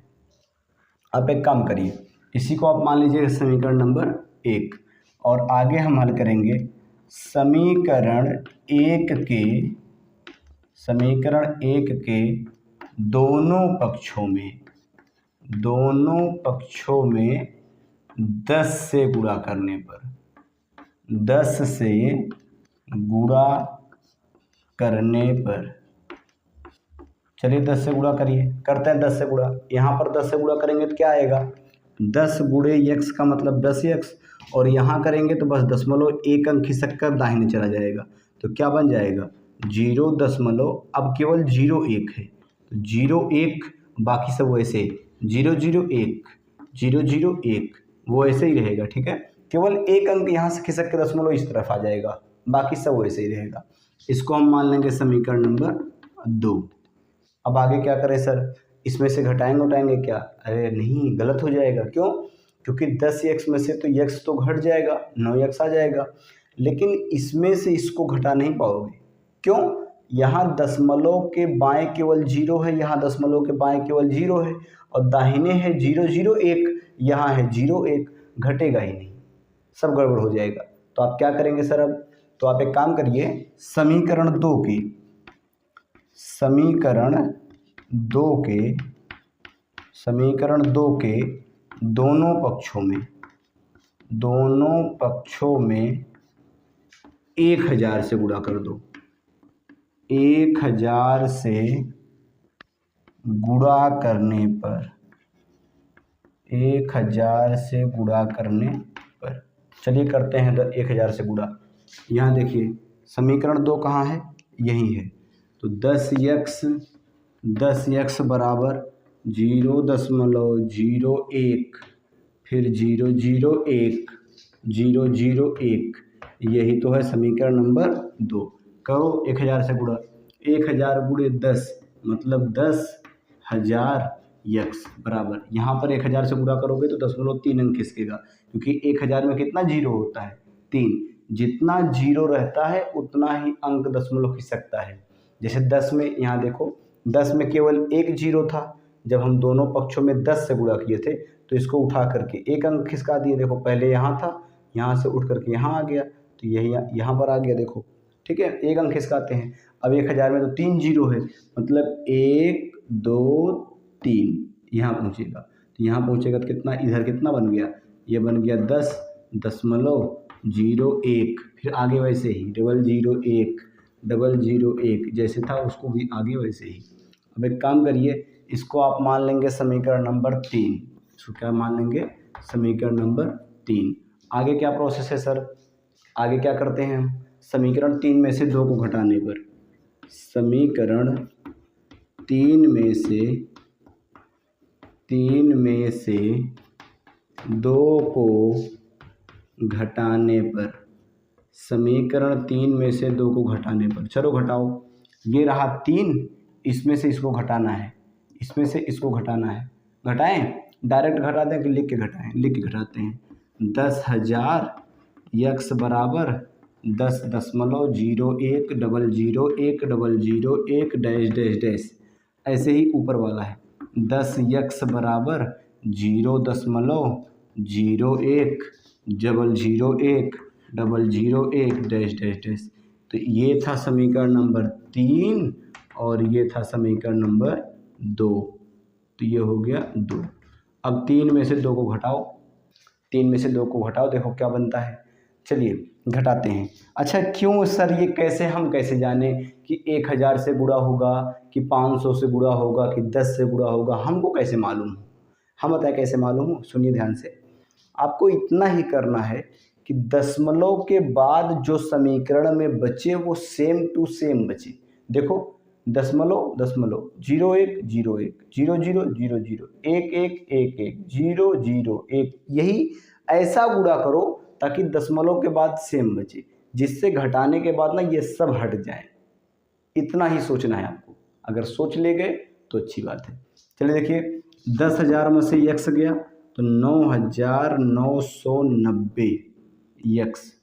आप एक काम करिए, इसी को आप मान लीजिए समीकरण नंबर 1 और आगे हम हल करेंगे समीकरण 1 के दोनों पक्षों में 10 से गुणा करने पर, 10 से गुणा करने पर, चलिए 10 से गुणा करिए, करते हैं 10 से गुणा। यहाँ पर 10 से गुणा करेंगे तो क्या आएगा 10 गुणे x का मतलब 10x, और यहाँ करेंगे तो बस 0.1 अंक खिसक कर दाहिने चला जाएगा, तो क्या बन जाएगा 0. अब केवल 0.1 है तो 0.1, बाकी सब वैसे 0.001 वो ऐसे ही रहेगा। ठीक है, केवल 1 अंक यहाँ से खिसक के 0 इस तरफ आ जाएगा, बाकी सब वैसे ही रहेगा। इसको हम मान लेंगे समीकरण नंबर 2। अब आगे क्या करें सर, इसमें से घटाएंगे क्या, अरे नहीं गलत हो जाएगा, क्यों, क्योंकि 10x में से तो x तो घट जाएगा 9x आ जाएगा, लेकिन इसमें से इसको घटा नहीं पाओगे, क्यों, यहाँ दशमलव के बाएं केवल 0 है, यहाँ दशमलव के बाएं केवल 0 है और दाहिने है 0.001, यहाँ है 0.1, घटेगा ही नहीं, सब गड़बड़ हो जाएगा। तो आप क्या करेंगे सर, अब तो आप एक काम करिए समीकरण 2 के दोनों पक्षों में 1000 से गुणा कर दो, 1000 से गुणा करने पर, 1000 से गुणा करने पर, चलिए करते हैं 1000 से गुणा। यहाँ देखिए समीकरण 2 कहाँ है, यही है, तो 10x बराबर 0.01, फिर 0.01, 0.01, यही तो है समीकरण नंबर 2। करो 1000 से गुणा, 1000 गुणे 10 मतलब 10,000 यक्स बराबर, यहाँ पर 1000 से गुणा करोगे तो 0.3 अंक खिसकेगा, क्योंकि 1000 में कितना जीरो होता है 3, जितना जीरो रहता है उतना ही अंक दशमलव खिसकता है। जैसे 10 में, यहाँ देखो 10 में केवल एक जीरो था, जब हम दोनों पक्षों में 10 से गुणा किए थे तो इसको उठा करके एक अंक खिसका दिए। देखो पहले यहाँ था, यहाँ से उठ करके यहाँ आ गया, तो यही यहाँ पर आ गया, देखो ठीक है, एक अंक खिसकाते हैं। अब 1000 में तो 3 जीरो है, मतलब 1 2 3 यहाँ पहुँचेगा, तो यहाँ पहुँचेगा तो कितना, इधर कितना बन गया, ये बन गया 10.01, फिर आगे वैसे ही 0.01, 0.01 जैसे था उसको भी आगे वैसे ही। अब एक काम करिए, इसको आप मान लेंगे समीकरण नंबर 3, इसको क्या मान लेंगे, समीकरण नंबर 3। आगे क्या प्रोसेस है सर, आगे क्या करते हैं हम, समीकरण 3 में से 2 को घटाने पर, समीकरण 3 में से 2 को घटाने पर, समीकरण 3 में से 2 को घटाने पर, चलो घटाओ, ये रहा 3, इसमें से इसको घटाना है, इसमें से इसको घटाना है, घटाएं, डायरेक्ट घटाते हैं कि लिख के घटाएं, लिख के घटाते हैं। 10,000 यक्स बराबर 10.01001001 डैश डैश डैश, ऐसे ही ऊपर वाला है 10 यक्स बराबर 0.01001001 डैश डैश डैश। तो ये था समीकरण नंबर 3 और ये था समीकरण नंबर 2, तो ये हो गया 2। अब 3 में से 2 को घटाओ, 3 में से 2 को घटाओ, देखो क्या बनता है, चलिए घटाते हैं। अच्छा क्यों सर, ये कैसे, हम कैसे जाने कि 1000 से गुणा होगा कि 500 से गुणा होगा कि 10 से गुणा होगा, हमको कैसे मालूम हो, हम बताएं कैसे मालूम हो, सुनिए ध्यान से। आपको इतना ही करना है कि दशमलव के बाद जो समीकरण में बचे वो सेम टू सेम बचे। देखो दशमलव दशमलव, 0.1 0.1, 0.0 0.0, 1.1 1.1, 0.0 1, यही ऐसा गुणा करो ताकि दशमलव के बाद सेम बचे, जिससे घटाने के बाद ना ये सब हट जाए। इतना ही सोचना है आपको, अगर सोच ले गए तो अच्छी बात है। चलिए देखिए 10,000 में से यक्स गया तो 9,990 यक्स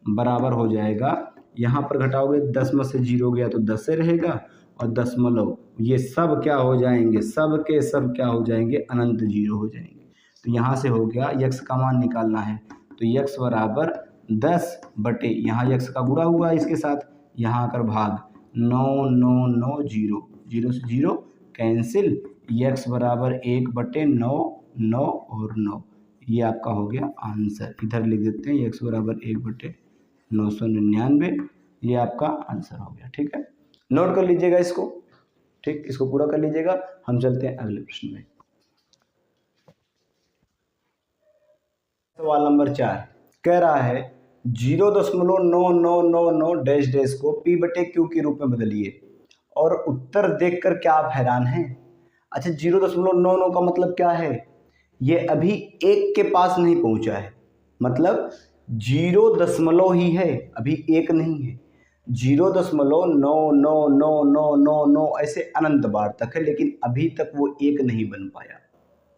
बराबर हो जाएगा, यहाँ पर घटाओगे 10 में से 0 गया तो 10 से रहेगा, और दशमलव ये सब क्या हो जाएंगे, सब के सब क्या हो जाएंगे, अनंत जीरो हो जाएंगे। तो यहाँ से हो गया, यक्स का मान निकालना है तो यक्स बराबर 10 बटे, यहाँ यक्स का गुणा हुआ इसके साथ, यहाँ आकर भाग 9,990, 0 से 0 कैंसिल, यक्स बराबर 1/9, 9 और 9, ये आपका हो गया आंसर। इधर लिख देते हैं यक्स बराबर 1/999, ये आपका आंसर हो गया। ठीक है, नोट कर लीजिएगा इसको, ठीक, इसको पूरा कर लीजिएगा। हम चलते हैं अगले प्रश्न में। सवाल नंबर 4 कह रहा है 0.9999 डैश डैश को p/q के रूप में बदलिए, और उत्तर देखकर क्या आप हैरान हैं। अच्छा 0.99 का मतलब क्या है, ये अभी 1 के पास नहीं पहुंचा है, मतलब 0 ही है, अभी 1 नहीं है। 0.999999 ऐसे अनंत बार तक है, लेकिन अभी तक वो 1 नहीं बन पाया,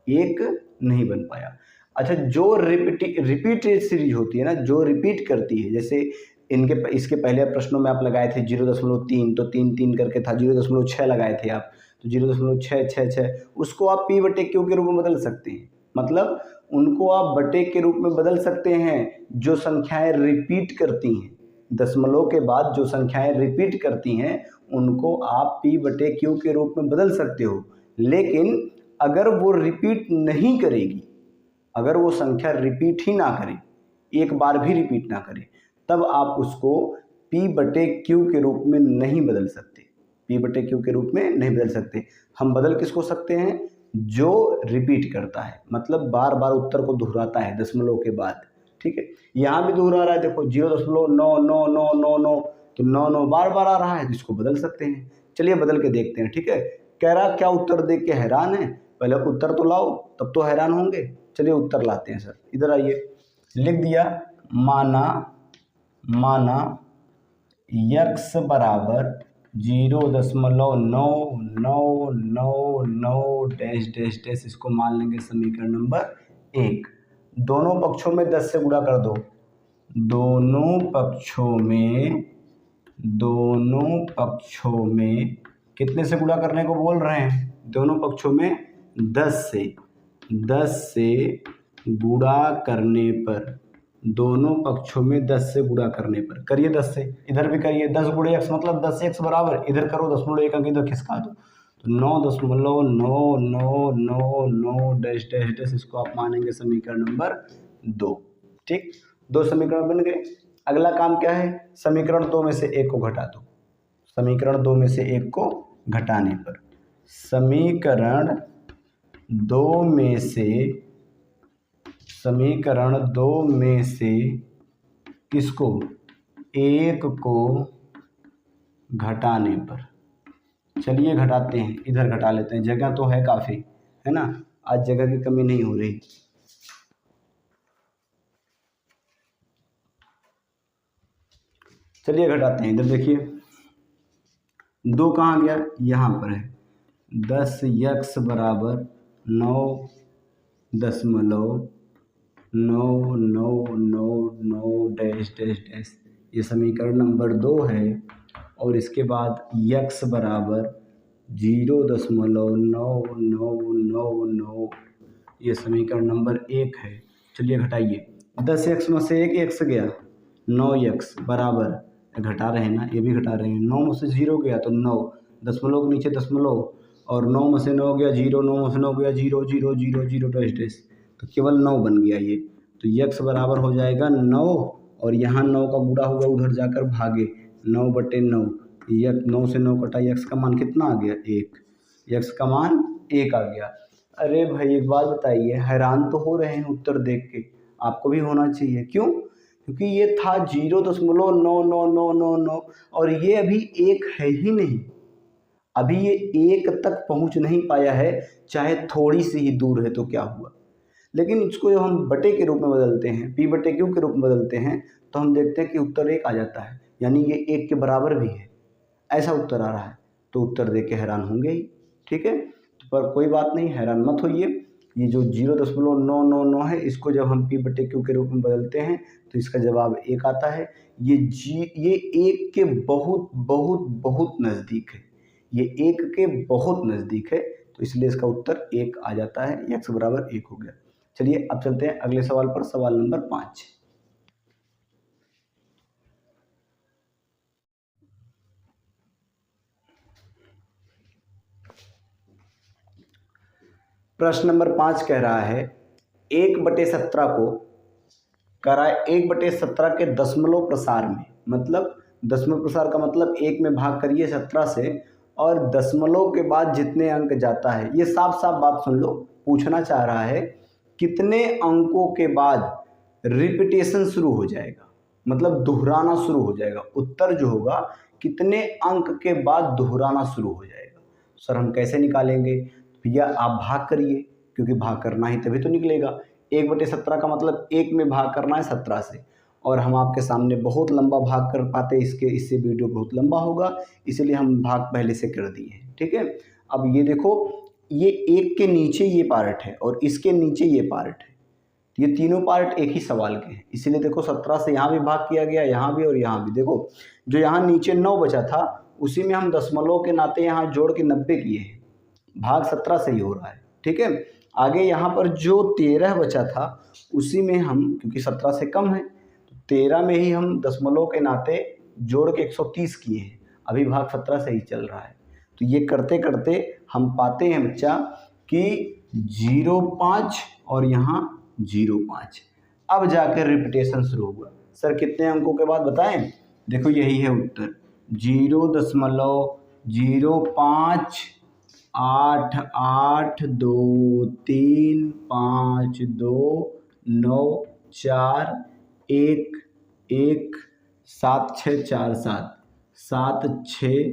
1 नहीं बन पाया। अच्छा जो रिपीटेड सीरीज होती है ना, जो रिपीट करती है, जैसे इसके पहले प्रश्नों में आप लगाए थे 0.3 तो 3 3 करके था, 0.6 लगाए थे आप तो 0.666, उसको आप p/q के रूप में बदल सकते हैं, मतलब उनको आप बटे के रूप में बदल सकते हैं जो संख्याएं रिपीट करती हैं, दशमलव के बाद जो संख्याएं रिपीट करती हैं उनको आप p/q के रूप में बदल सकते हो। लेकिन अगर वो रिपीट नहीं करेगी, अगर वो संख्या रिपीट ही ना करे, एक बार भी रिपीट ना करे, तब आप उसको p/q के रूप में नहीं बदल सकते, p/q के रूप में नहीं बदल सकते। हम बदल किसको सकते हैं, जो रिपीट करता है, मतलब बार बार उत्तर को दोहराता है दशमलव के बाद। ठीक है, यहाँ भी दोहरा रहा है, देखो 0.9999 तो 99 बार बार आ रहा है, तो इसको बदल सकते हैं। चलिए बदल के देखते हैं। ठीक है, कह रहा क्या उत्तर देख के हैरान है, पहले उत्तर तो लाओ, तब तो हैरान होंगे। चलिए उत्तर लाते हैं सर, इधर आइए। लिख दिया, माना यक्स बराबर 0.9999 डैश डैश डैश, इसको मान लेंगे समीकरण नंबर 1। दोनों पक्षों में 10 से गुणा कर दो। दोनों पक्षों में कितने से गुणा करने को बोल रहे हैं? दोनों पक्षों में 10 से गुणा करने पर, दोनों पक्षों में 10 से गुणा करने पर करिए 10 से, इधर भी करिए। 10 गुणे x मतलब 10x बराबर, इधर करो 0.1 अंक इधर खिसका दो, तो 9.9999 डैश डैश डैश, इसको आप मानेंगे समीकरण नंबर 2। ठीक, 2 समीकरण बन गए। अगला काम क्या है? समीकरण 2 में से 1 को घटा दो। समीकरण 2 में से 1 को घटाने पर, समीकरण 2 में से किसको? 1 को घटाने पर। चलिए घटाते हैं, इधर घटा लेते हैं, जगह तो है काफ़ी, है ना, आज जगह की कमी नहीं हो रही। चलिए घटाते हैं, इधर देखिए 2 कहाँ गया? यहाँ पर है। 10x बराबर 9.9999 डैश डैश डैश, ये समीकरण नंबर 2 है। और इसके बाद x बराबर 0.9999, ये समीकरण नंबर 1 है। चलिए घटाइए, 10x में से 1 x गया, 9x बराबर, घटा रहे हैं ना, ये भी घटा रहे हैं, 9 में से 0 गया तो 9, दशमलव के नीचे दशमलव, और 9 में से 9 गया 0, 9 में से 9 गया 0 0 0 0 डैश डैश, तो केवल 9 बन गया ये। तो x बराबर हो जाएगा 9, और यहाँ 9 का गुणा हुआ उधर जाकर भागे, 9/9, 9 से 9 कटा, x का मान कितना आ गया? 1, x का मान 1 आ गया। अरे भाई एक बात बताइए, हैरान तो हो रहे हैं उत्तर देख के, आपको भी होना चाहिए। क्यों? क्योंकि ये था 0.9999 और ये अभी 1 है ही नहीं, अभी ये 1 तक पहुंच नहीं पाया है, चाहे थोड़ी सी ही दूर है तो क्या हुआ। लेकिन इसको जब हम बटे के रूप में बदलते हैं, p/q के रूप में बदलते हैं, तो हम देखते हैं कि उत्तर 1 आ जाता है, यानी ये 1 के बराबर भी है, ऐसा उत्तर आ रहा है। तो उत्तर देख के हैरान होंगे ही, ठीक है, पर कोई बात नहीं, हैरान मत होइए। ये जो 0.999 है, इसको जब हम p/q के रूप में बदलते हैं तो इसका जवाब 1 आता है। ये 1 के बहुत बहुत बहुत नज़दीक है, ये 1 के बहुत नज़दीक है, तो इसलिए इसका उत्तर 1 आ जाता है, x बराबर 1 हो गया। चलिए अब चलते हैं अगले सवाल पर, सवाल नंबर 5। प्रश्न नंबर 5 कह रहा है 1/17 को कराए 1/17 के दशमलव प्रसार में, मतलब दशमलव प्रसार का मतलब 1 में भाग करिए 17 से, और दशमलव के बाद जितने अंक जाता है, ये साफ साफ बात सुन लो, पूछना चाह रहा है कितने अंकों के बाद रिपीटेशन शुरू हो जाएगा, मतलब दोहराना शुरू हो जाएगा। उत्तर जो होगा कितने अंक के बाद दोहराना शुरू हो जाएगा। सर हम कैसे निकालेंगे? भैया आप भाग करिए, क्योंकि भाग करना ही तभी तो निकलेगा। 1/17 का मतलब 1 में भाग करना है 17 से, और हम आपके सामने बहुत लंबा भाग कर पाते, इससे वीडियो बहुत लंबा होगा, इसीलिए हम भाग पहले से कर दिए हैं, ठीक है। अब ये देखो, ये 1 के नीचे ये पार्ट है और इसके नीचे ये पार्ट है, ये तीनों पार्ट एक ही सवाल के हैं, इसीलिए देखो 17 से यहाँ भी भाग किया गया, यहाँ भी और यहाँ भी। देखो जो यहाँ नीचे 9 बचा था, उसी में हम दशमलव के नाते यहाँ जोड़ के 90 किए हैं, भाग 17 से ही हो रहा है, ठीक है। आगे यहाँ पर जो 13 बचा था, उसी में हम, क्योंकि 17 से कम है, तो 13 में ही हम दशमलव के नाते जोड़ के 130 किए हैं, अभी भाग 17 से ही चल रहा है। तो ये करते करते हम पाते हैं बच्चा कि 0.5 और यहाँ 0.5, अब जाकर रिपीटेशन शुरू हुआ। सर कितने अंकों के बाद बताएं? देखो यही है उत्तर, 0.05 8 8 2 3 5 2 9 4 1 1 7 6 4 7 7 6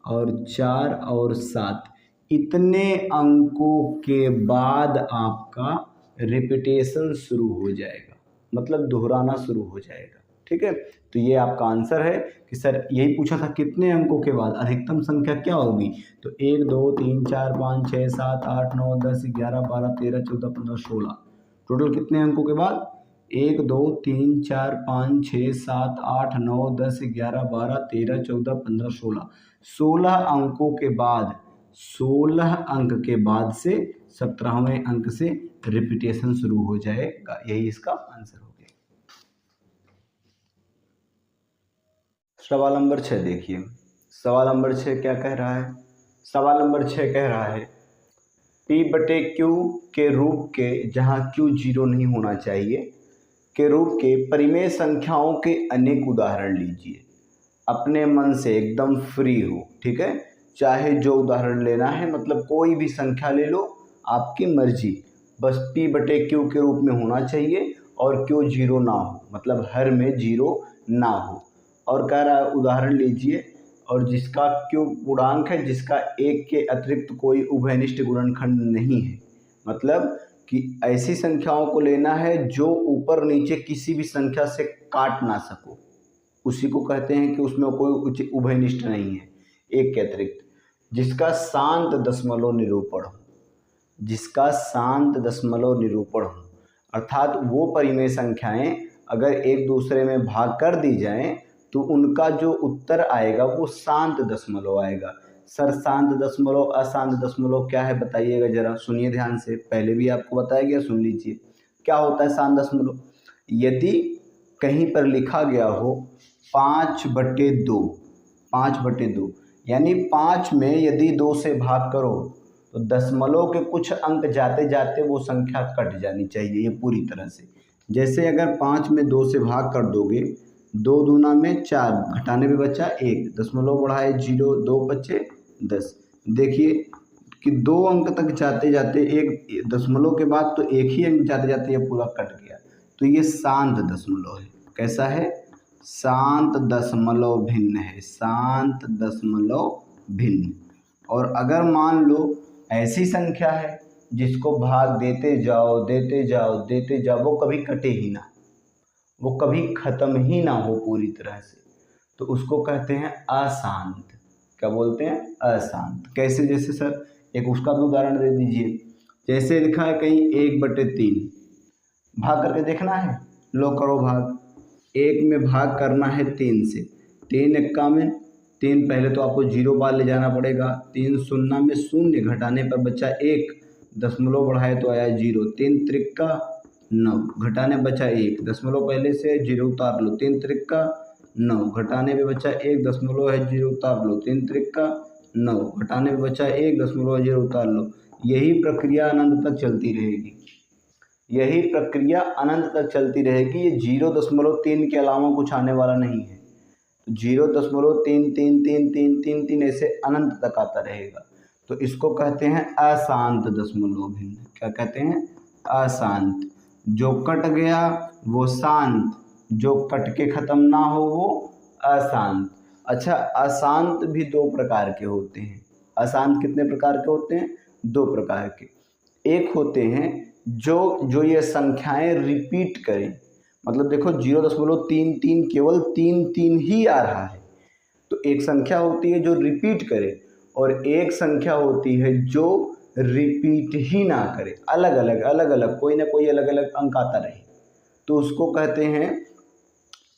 और 4 और 7, इतने अंकों के बाद आपका रिपीटेशन शुरू हो जाएगा, मतलब दोहराना शुरू हो जाएगा। ठीक है, तो ये आपका आंसर है कि सर यही पूछा था कितने अंकों के बाद अधिकतम संख्या क्या होगी। तो 1 2 3 4 5 6 7 8 9 10 11 12 13 14 15 16, टोटल कितने अंकों के बाद 1 2 3 4 5 6 7 8 9 10 11 12 13 14 15 16, 16 अंकों के बाद 16 अंक के बाद से 17वें अंक से रिपीटेशन शुरू हो जाएगा। यही इसका आंसर हो गया। सवाल नंबर 6 देखिए, सवाल नंबर 6 क्या कह रहा है। सवाल नंबर 6 कह रहा है P/Q के रूप के, जहाँ Q 0 नहीं होना चाहिए, के रूप के परिमेय संख्याओं के अनेक उदाहरण लीजिए। अपने मन से एकदम फ्री हो, ठीक है, चाहे जो उदाहरण लेना है, मतलब कोई भी संख्या ले लो, आपकी मर्जी, बस P/Q के रूप में होना चाहिए और Q 0 ना हो, मतलब हर में 0 ना हो। और कह रहा है उदाहरण लीजिए, और जिसका Q पूर्णांक है, जिसका 1 के अतिरिक्त कोई उभयनिष्ठ गुणनखंड नहीं है, मतलब कि ऐसी संख्याओं को लेना है जो ऊपर नीचे किसी भी संख्या से काट ना सको, उसी को कहते हैं कि उसमें कोई उभयनिष्ठ नहीं है 1 के अतिरिक्त, जिसका शांत दशमलव निरूपण हो, जिसका शांत दशमलव निरूपण हो, अर्थात वो परिमेय संख्याएं अगर एक दूसरे में भाग कर दी जाएं तो उनका जो उत्तर आएगा वो शांत दशमलव आएगा। सर शांत दशमलव अशांत दशमलव क्या है बताइएगा जरा, सुनिए ध्यान से, पहले भी आपको बताया गया, सुन लीजिए क्या होता है शांत दशमलव। यदि कहीं पर लिखा गया हो 5/2, 5/2, यानी 5 में यदि 2 से भाग करो तो दशमलव के कुछ अंक जाते जाते वो संख्या कट जानी चाहिए, ये पूरी तरह से। जैसे अगर 5 में 2 से भाग कर दोगे, 2 दूना में 4, घटाने में बचा 1, दशमलव बढ़ाए 0, 2 बचे 10। देखिए कि 2 अंक तक जाते जाते, एक दशमलव के बाद तो एक ही अंक जाते जाते ये पूरा कट गया, तो ये शांत दशमलव है। कैसा है? शांत दशमलव भिन्न है, शांत दशमलव भिन्न। और अगर मान लो ऐसी संख्या है जिसको भाग देते जाओ देते जाओ देते जाओ, वो कभी कटे ही ना, वो कभी ख़त्म ही ना हो पूरी तरह से, तो उसको कहते हैं अशांत। क्या बोलते हैं? अशांत। कैसे? जैसे सर एक उसका भी उदाहरण दे दीजिए। जैसे लिखा है कहीं 1/3, भाग करके देखना है, लो करो भाग। 1 में भाग करना है 3 से, 3 एक्का में 3, पहले तो आपको 0 बार ले जाना पड़ेगा, 3 शून्य में 0, घटाने पर बचा 1, दशमलव बढ़ाए तो आया 0, 3 त्रिक्का 9, घटाने बचा 1, दशमलव पहले से 0 उतार लो, 3 त्रिक्का 9, घटाने में बचा 1, दशमलव है 0 उतार लो, 3 त्रिक्का 9, घटाने में बचा 1, दशमलव 0 उतार लो। यही प्रक्रिया अनंत तक चलती रहेगी, यही प्रक्रिया अनंत तक चलती रहेगी। ये 0.3 के अलावा कुछ आने वाला नहीं है, 0.3333333 ऐसे अनंत तक आता रहेगा। तो इसको कहते हैं अशांत दशमलव भिन्न। क्या कहते हैं? अशांत। जो कट गया वो शांत, जो कट के ख़त्म ना हो वो अशांत। अच्छा, अशांत भी 2 प्रकार के होते हैं। अशांत कितने प्रकार के होते हैं? 2 प्रकार के। एक होते हैं जो ये संख्याएं रिपीट करें, मतलब देखो 0.33 केवल 3 ही आ रहा है, तो एक संख्या होती है जो रिपीट करे, और एक संख्या होती है जो रिपीट ही ना करे, अलग अलग कोई ना कोई अलग अलग अंक आता रहे, तो उसको कहते हैं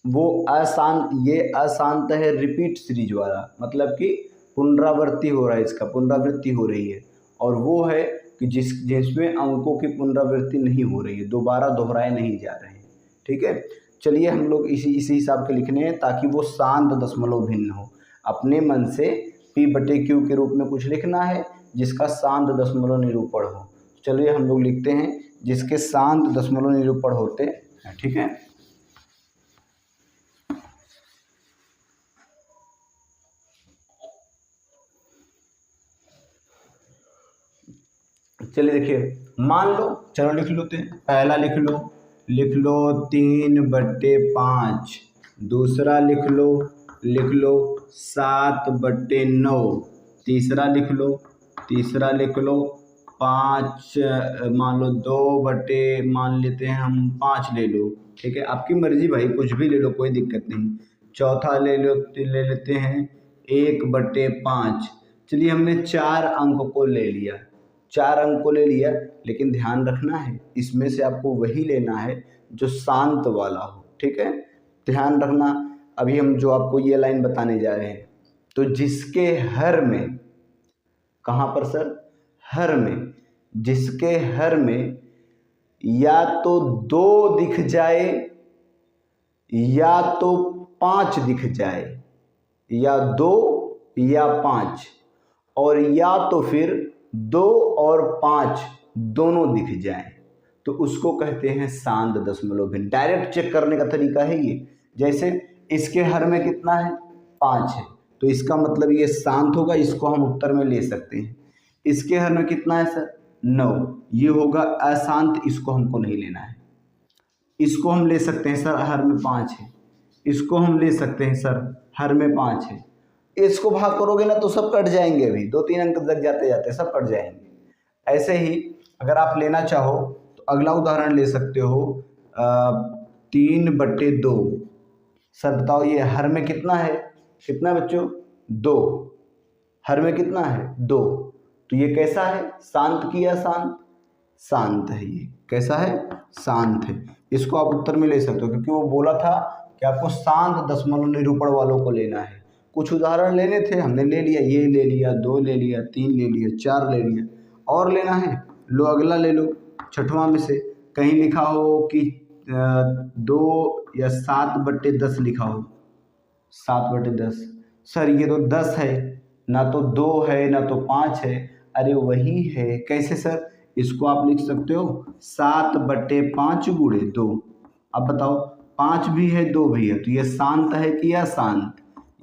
वो अशांत। ये अशांत है रिपीट सीरीज वाला, मतलब कि पुनरावृत्ति हो रहा है, इसका पुनरावृत्ति हो रही है। और वो है कि जिसमें अंकों की पुनरावृत्ति नहीं हो रही है, दोबारा दोहराए नहीं जा रहे हैं। ठीक है, चलिए हम लोग इसी हिसाब के लिखने हैं ताकि वो शांत दशमलव भिन्न हो। अपने मन से P/Q के रूप में कुछ लिखना है जिसका शांत दशमलव निरूपण हो। चलिए हम लोग लिखते हैं जिसके शांत दशमलव निरूपण होते हैं। ठीक है, चलिए देखिए, मान लो, चलो लिख लेते हैं। पहला लिख लो 3/5, दूसरा लिख लो 7/9, तीसरा लिख लो तीसरा लिख लो 5, मान लो 2 बटे मान लेते हैं हम 5 ले लो, ठीक है, आपकी मर्जी भाई, कुछ भी ले लो कोई दिक्कत नहीं। चौथा ले लेते हैं 1 बटे 5। चलिए हमने 4 अंक को ले लिया, 4 अंक को ले लिया, लेकिन ध्यान रखना है इसमें से आपको वही लेना है जो शांत वाला हो, ठीक है, ध्यान रखना। अभी हम जो आपको ये लाइन बताने जा रहे हैं, तो जिसके हर में, कहाँ पर सर, हर में, जिसके हर में या तो 2 दिख जाए या तो 5 दिख जाए, या 2 या 5, और या तो फिर 2 और 5 दोनों दिख जाए, तो उसको कहते हैं शांत दशमलव भिन्न। डायरेक्ट चेक करने का तरीका है ये। जैसे इसके हर में कितना है, 5 है, तो इसका मतलब ये शांत होगा, इसको हम उत्तर में ले सकते हैं। इसके हर में कितना है सर, 9, ये होगा अशांत, इसको हमको नहीं लेना है। इसको हम ले सकते हैं सर, हर में 5 है, इसको हम ले सकते हैं सर, हर में 5 है। इसको भाग करोगे ना तो सब कट जाएंगे, अभी 2-3 अंक तक जाते जाते सब कट जाएंगे। ऐसे ही अगर आप लेना चाहो तो अगला उदाहरण ले सकते हो 3 बटे 2। सर बताओ ये हर में कितना है, कितना बच्चों, 2, हर में कितना है, 2, तो ये कैसा है, शांत की अशांत, शांत है। ये कैसा है, शांत है। इसको आप उत्तर में ले सकते हो, क्योंकि वो बोला था कि आपको शांत दशमलव निरूपण वालों को लेना है। कुछ उदाहरण लेने थे, हमने ले लिया, ये ले लिया, 2 ले लिया, 3 ले लिया, 4 ले लिया, और लेना है लो अगला ले लो, 6वां में से कहीं लिखा हो कि 2 या 7 बटे 10 लिखा हो, 7 बटे 10। सर ये तो 10 है, ना तो 2 है ना तो 5 है। अरे वही है, कैसे सर, इसको आप लिख सकते हो 7 बटे 5 गुणे 2। अब बताओ 5 भी है 2 भी है, तो ये शांत है कि अशांत,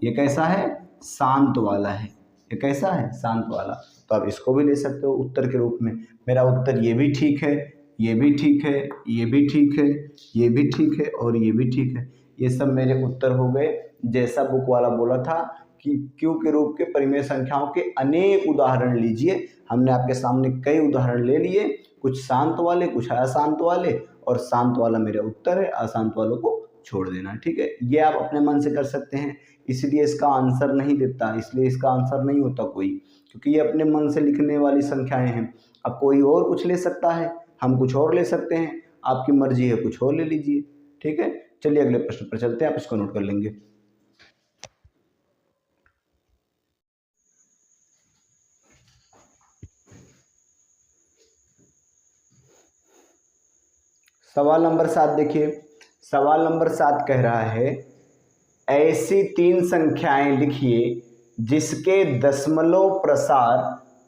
ये कैसा है, शांत वाला है। ये कैसा है, शांत वाला। तो आप इसको भी ले सकते हो उत्तर के रूप में। मेरा उत्तर ये भी ठीक है, ये भी ठीक है, ये भी ठीक है, ये भी ठीक है, और ये भी ठीक है। ये सब मेरे उत्तर हो गए, जैसा बुक वाला बोला था कि क्यू के रूप के परिमेय संख्याओं के अनेक उदाहरण लीजिए। हमने आपके सामने कई उदाहरण ले लिए, कुछ शांत वाले, कुछ अशांत वाले, और शांत वाला मेरा उत्तर है, अशांत वालों को छोड़ देना, ठीक है। ये आप अपने मन से कर सकते हैं, इसलिए इसका आंसर नहीं देता, इसलिए इसका आंसर नहीं होता कोई, क्योंकि ये अपने मन से लिखने वाली संख्याएं हैं। अब कोई और कुछ ले सकता है, हम कुछ और ले सकते हैं, आपकी मर्जी है, कुछ और ले लीजिए, ठीक है। चलिए अगले प्रश्न पर चलते हैं, आप इसको नोट कर लेंगे। सवाल नंबर 7 देखिए, सवाल नंबर 7 कह रहा है ऐसी 3 संख्याएं लिखिए जिसके दशमलव प्रसार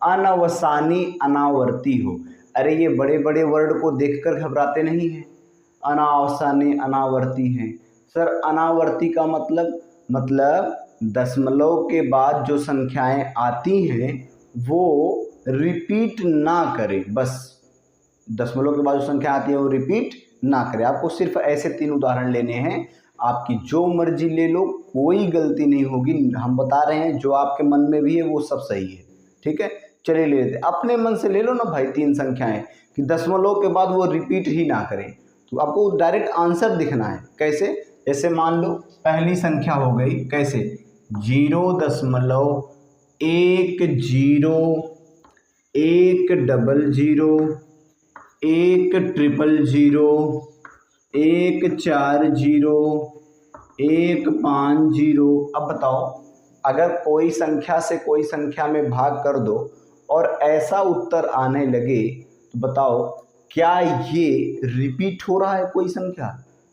अनवसानी अनावर्ती हो। अरे ये बड़े बड़े वर्ड को देखकर घबराते नहीं हैं, अनावसानी अनावर्ती हैं। सर अनावर्ती का मतलब दशमलव के बाद जो संख्याएं आती हैं वो रिपीट ना करें, बस दशमलव के बाद जो संख्या आती है वो रिपीट ना करें। आपको सिर्फ ऐसे 3 उदाहरण लेने हैं, आपकी जो मर्जी ले लो, कोई गलती नहीं होगी। हम बता रहे हैं जो आपके मन में भी है वो सब सही है, ठीक है। चलिए ले लेते, अपने मन से ले लो ना भाई 3 संख्याएं कि दशमलव के बाद वो रिपीट ही ना करें। तो आपको डायरेक्ट आंसर दिखना है, कैसे, जैसे मान लो पहली संख्या हो गई, कैसे, 0.10 1 0 1 00 1 000 1 40 1 50। अब बताओ अगर कोई संख्या से कोई संख्या में भाग कर दो और ऐसा उत्तर आने लगे तो बताओ क्या ये रिपीट हो रहा है, कोई संख्या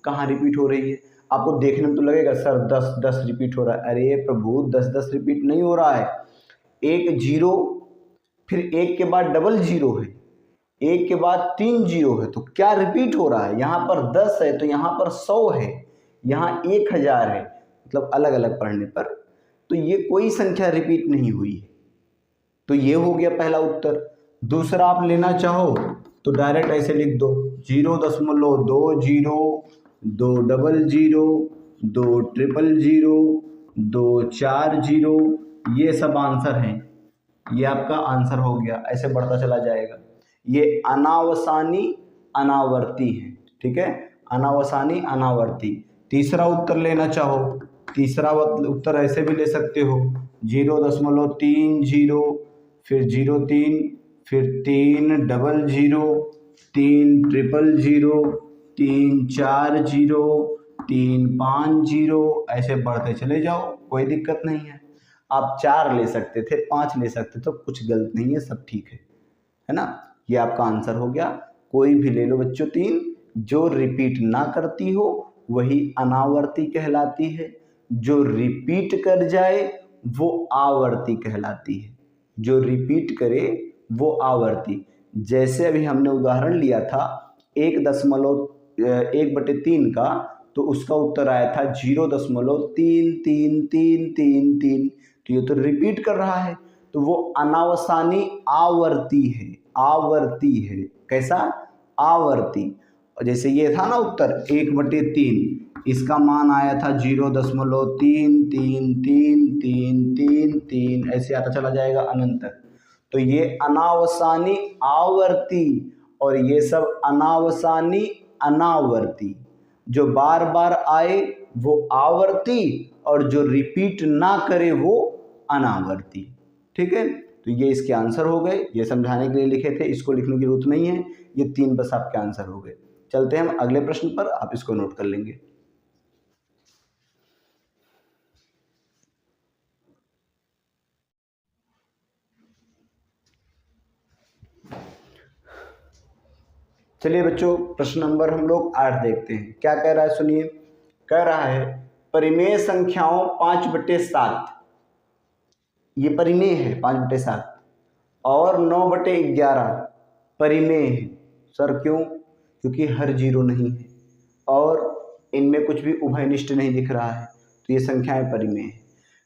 कहाँ रिपीट हो रही है। आपको देखने में तो लगेगा सर 10 रिपीट हो रहा है। अरे प्रभु 10 रिपीट नहीं हो रहा है, 1 0 फिर 1 के बाद 00 है, 1 के बाद 3 0 है, तो क्या रिपीट हो रहा है, यहाँ पर 10 है तो यहाँ पर 100 है, यहाँ 1000 है, मतलब अलग अलग पढ़ने पर तो ये कोई संख्या रिपीट नहीं हुई है। तो ये हो गया पहला उत्तर। दूसरा आप लेना चाहो तो डायरेक्ट ऐसे लिख दो 0.20 2 2 00 2 0 2 4 0, ये सब आंसर हैं, ये आपका आंसर हो गया, ऐसे बढ़ता चला जाएगा। ये अनावसानी अनावर्ती है, ठीक है, अनावसानी अनावर्ती। तीसरा उत्तर लेना चाहो, तीसरा उत्तर ऐसे भी ले सकते हो, 0.30, फिर 03, फिर 300, 300, 340, 350, ऐसे बढ़ते चले जाओ, कोई दिक्कत नहीं है। आप 4 ले सकते थे, 5 ले सकते थे, तो कुछ गलत नहीं है, सब ठीक है ना। ये आपका आंसर हो गया। कोई भी ले लो बच्चों 3, जो रिपीट ना करती हो वही अनावर्ती कहलाती है, जो रिपीट कर जाए वो आवर्ती कहलाती है, जो रिपीट करे वो आवर्ती। जैसे अभी हमने उदाहरण लिया था 1/3 का, तो उसका उत्तर आया था 0.3333, तो ये तो रिपीट कर रहा है, तो वो अनावसानी आवर्ती है, आवर्ती है। कैसा? आवर्ती। और जैसे ये था ना उत्तर 1/3, इसका मान आया था 0.333333, ऐसे आता चला जाएगा अनंत तक। तो ये अनावसानी आवर्ती और ये सब अनावसानी अनावर्ती। जो बार बार आए वो आवर्ती और जो रिपीट ना करे वो अनावर्ती। ठीक है, तो ये इसके आंसर हो गए। ये समझाने के लिए लिखे थे, इसको लिखने की जरूरत नहीं है। ये 3 बस आपके आंसर हो गए। चलते हैं हम अगले प्रश्न पर, आप इसको नोट कर लेंगे। चलिए बच्चों, प्रश्न नंबर हम लोग 8 देखते हैं। क्या कह रहा है सुनिए। कह रहा है परिमेय संख्याओं 5/7, ये परिमेय है 5/7, और 9/11 परिमेय है। सर क्यों? क्योंकि हर जीरो नहीं है और इनमें कुछ भी उभयनिष्ठ नहीं दिख रहा है, तो ये संख्याएं परिमेय है।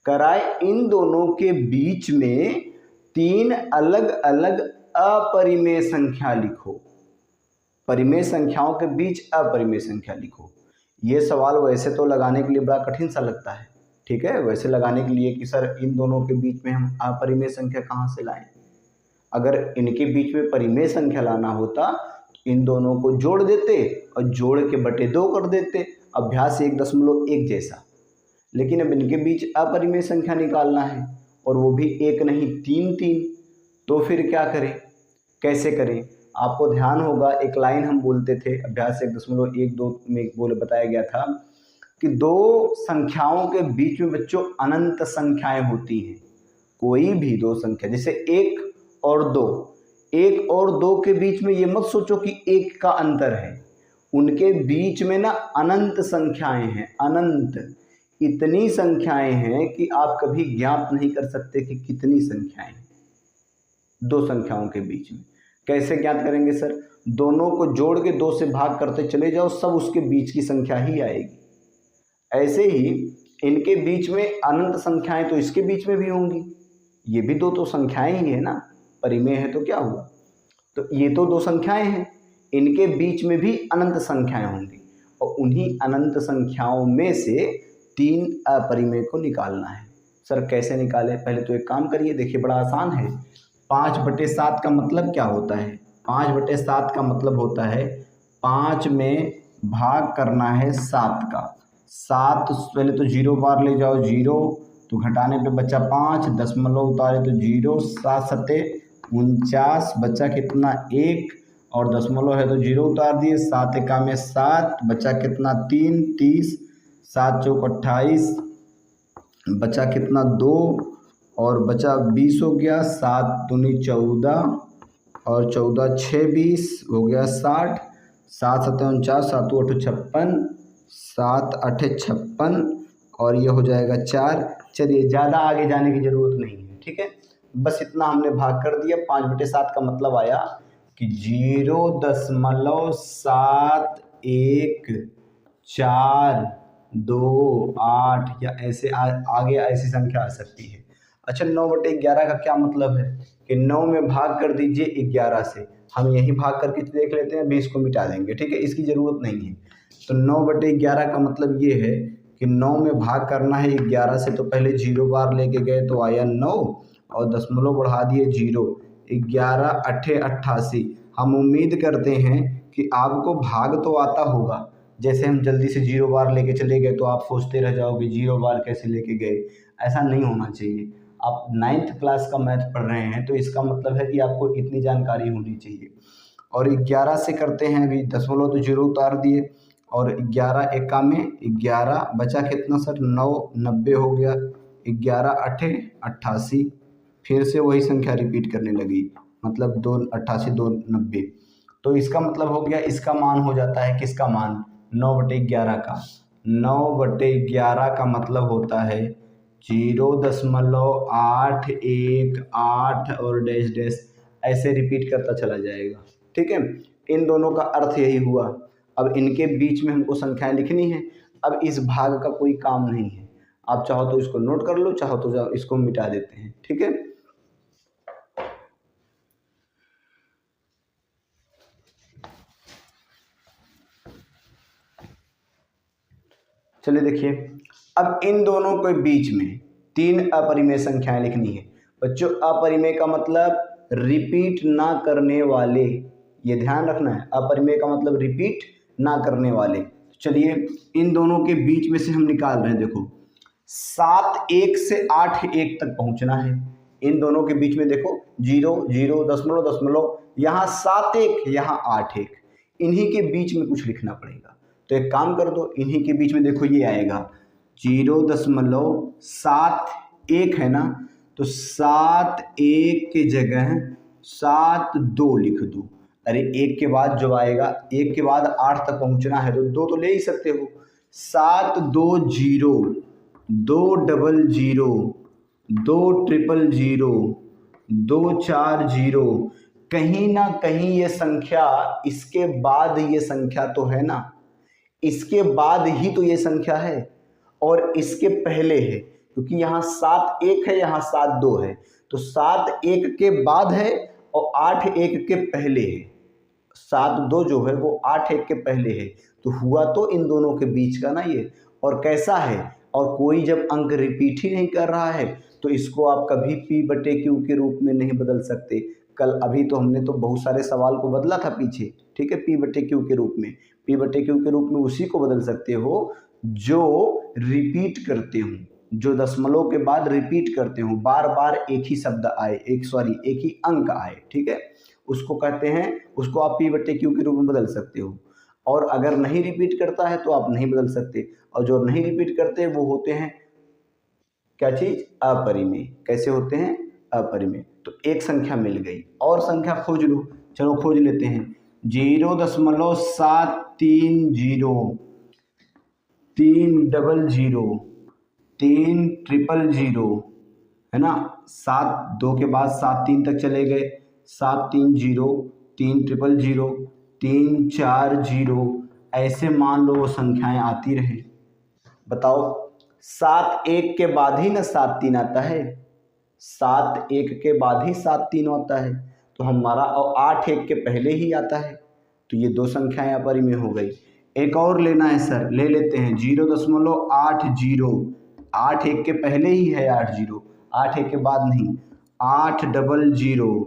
कराए इन दोनों के बीच में 3 अलग अलग अपरिमेय संख्या लिखो। परिमेय संख्याओं के बीच अपरिमेय संख्या लिखो। ये सवाल वैसे तो लगाने के लिए बड़ा कठिन सा लगता है, ठीक है, वैसे लगाने के लिए कि सर इन दोनों के बीच में हम अपरिमेय संख्या कहाँ से लाएं। अगर इनके बीच में परिमेय संख्या लाना होता तो इन दोनों को जोड़ देते और जोड़ के बटे 2 कर देते, अभ्यास 1.1 जैसा। लेकिन अब इनके बीच अपरिमेय संख्या निकालना है और वो भी 1 नहीं 3, तो फिर क्या करें, कैसे करें। आपको ध्यान होगा एक लाइन हम बोलते थे, अभ्यास 1.12 में बोले बताया गया था कि 2 संख्याओं के बीच में बच्चों अनंत संख्याएं होती हैं। कोई भी 2 संख्या, जैसे 1 और 2, 1 और 2 के बीच में ये मत सोचो कि 1 का अंतर है, उनके बीच में ना अनंत संख्याएं हैं, अनंत। इतनी संख्याएं हैं कि आप कभी ज्ञात नहीं कर सकते कि कितनी संख्याएं 2 संख्याओं के बीच में। कैसे ज्ञात करेंगे सर? दोनों को जोड़ के 2 से भाग करते चले जाओ, सब उसके बीच की संख्या ही आएगी। ऐसे ही इनके बीच में अनंत संख्याएं तो इसके बीच में भी होंगी, ये भी 2 तो संख्याएं ही है ना, परिमेय है तो क्या हुआ। तो ये तो 2 संख्याएं हैं, इनके बीच में भी अनंत संख्याएं होंगी और उन्हीं अनंत संख्याओं में से 3 अपरिमेय को निकालना है। सर कैसे निकालें? पहले तो एक काम करिए, देखिए बड़ा आसान है। 5/7 का मतलब क्या होता है? 5/7 का मतलब होता है 5 में भाग करना है 7 का। 7 पहले तो 0 बार ले जाओ, 0 तो घटाने पे बचा 5, दशमलव उतारे तो 0, 7 सत्ते 49, बचा कितना 1 और दशमलव है तो 0 उतार दिए, 7 एका में 7, बचा कितना 3, 30, 7 चौक 28, बचा कितना 2 और बचा 20 हो गया, 7 दूनी 14 और 14 6 20 हो गया 60, 7 7 49, 7 8 56, 7 8 56 और ये हो जाएगा 4। चलिए ज़्यादा आगे जाने की ज़रूरत नहीं है, ठीक है, बस इतना हमने भाग कर दिया। 5/7 का मतलब आया कि 0.71428 या ऐसे आगे ऐसी संख्या आ सकती है। अच्छा 9/11 का क्या मतलब है कि 9 में भाग कर दीजिए 11 से। हम यही भाग करके देख लेते हैं, 20 को मिटा देंगे, ठीक है, इसकी ज़रूरत नहीं है। तो 9/11 का मतलब ये है कि 9 में भाग करना है 11 से, तो पहले 0 बार लेके गए तो आया 9 और दशमलव बढ़ा दिए 0, 11 अट्ठे 88। हम उम्मीद करते हैं कि आपको भाग तो आता होगा। जैसे हम जल्दी से 0 बार लेके चले गए तो आप सोचते रह जाओगे 0 बार कैसे लेके गए। ऐसा नहीं होना चाहिए। आप 9th क्लास का मैथ पढ़ रहे हैं तो इसका मतलब है कि आपको इतनी जानकारी होनी चाहिए। और 11 से करते हैं, अभी दशमलव तो 0 उतार दिए, और 11 एका में 11 बचा कितना सर, 9, 90 हो गया, 11 अट्ठे 88। फिर से वही संख्या रिपीट करने लगी, मतलब 2 88 2 90। तो इसका मतलब हो गया, इसका मान हो जाता है किसका मान, 9/11 का। 9/11 का मतलब होता है 0.818 और डैश डैश ऐसे रिपीट करता चला जाएगा। ठीक है, इन दोनों का अर्थ यही हुआ। अब इनके बीच में हमको संख्याएं लिखनी है। अब इस भाग का कोई काम नहीं है, आप चाहो तो इसको नोट कर लो, चाहो तो इसको मिटा देते हैं। ठीक है, चलिए देखिए, अब इन दोनों के बीच में 3 अपरिमेय संख्याएं लिखनी है। बच्चों, अपरिमेय का मतलब रिपीट ना करने वाले, ये ध्यान रखना है। अपरिमेय का मतलब रिपीट ना करने वाले। चलिए, इन दोनों के बीच में से हम निकाल रहे हैं। देखो, 7 1 से 8 1 तक पहुंचना है। इन दोनों के बीच में देखो 0 0 दशमलव दशमलव, यहाँ 7 1 यहाँ 8 1, इन्हीं के बीच में कुछ लिखना पड़ेगा। तो एक काम कर दो, इन्हीं के बीच में देखो ये आएगा 0.71 है ना, तो 7 1 की जगह 7 2 लिख दो। अरे एक के बाद जो आएगा, एक के बाद 8 तक पहुंचना है तो 2 तो ले ही सकते हो। 7 2 0, 2 डबल 0, 2 ट्रिपल 0, 2 4 0। कहीं ना कहीं ये संख्या, इसके बाद ये संख्या तो है ना, इसके बाद ही तो ये संख्या है और इसके पहले है, क्योंकि यहाँ 7 1 है, यहाँ 7 2 है, तो 7 1 के बाद है और 8 1 के पहले है। 7 2 जो है वो 8 1 के पहले है, तो हुआ तो इन दोनों के बीच का ना ये। और कैसा है, और कोई जब अंक रिपीट ही नहीं कर रहा है तो इसको आप कभी P/Q के रूप में नहीं बदल सकते। कल अभी तो हमने तो बहुत सारे सवाल को बदला था पीछे, ठीक है, P/Q के रूप में। P/Q के रूप में उसी को बदल सकते हो जो रिपीट करते हो, जो दशमलव के बाद रिपीट करते हो, बार बार एक ही शब्द आए, एक ही अंक आए। ठीक है, उसको कहते हैं, उसको आप P/Q के रूप में बदल सकते हो। और अगर नहीं रिपीट करता है तो आप नहीं बदल सकते, और जो नहीं रिपीट करते वो होते हैं क्या चीज, अपरिमेय। कैसे होते हैं, अपरिमेय। तो एक संख्या मिल गई, और संख्या खोज लो। चलो खोज लेते हैं। 0.730, 3 डबल 0, 3 ट्रिपल 0, है ना। 7 2 के बाद 7 3 तक चले गए, 7 3 0, 3 ट्रिपल 0, 3 4 0, ऐसे मान लो वो संख्याएं आती रहे। बताओ, 7 1 के बाद ही ना 7 3 आता है, 7 1 के बाद ही 7 3 आता है, तो हमारा, और 8 1 के पहले ही आता है, तो ये दो संख्याएं अपरिमेय हो गई। एक और लेना है सर, ले लेते हैं। 0.80, 8 1 के पहले ही है 80, 8 1 के बाद नहीं। 8 डबल 0,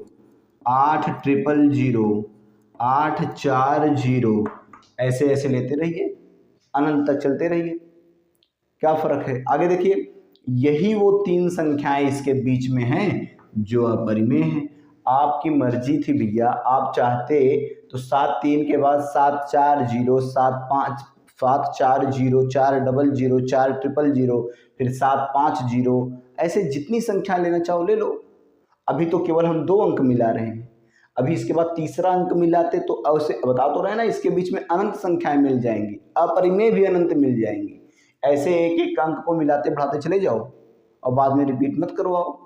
8 ट्रिपल 0, 8 4 0, ऐसे ऐसे लेते रहिए, अनंत तक चलते रहिए। क्या फर्क है, आगे देखिए। यही वो 3 संख्याएं इसके बीच में हैं जो अपरिमेय हैं। आपकी मर्जी थी भैया, आप चाहते तो 7 3 के बाद 7 4 0, 7 5 7 4 0, 4 डबल 0, 4 ट्रिपल 0, फिर 7 5 0, ऐसे जितनी संख्या लेना चाहो ले लो। अभी तो केवल हम 2 अंक मिला रहे हैं, अभी इसके बाद तीसरा अंक मिलाते तो ऐसे बता तो रहे ना, इसके बीच में अनंत संख्याएं मिल जाएंगी, अपरिमेय भी अनंत मिल जाएंगी। ऐसे एक एक अंक को मिलाते बढ़ाते चले जाओ और बाद में रिपीट मत करवाओ,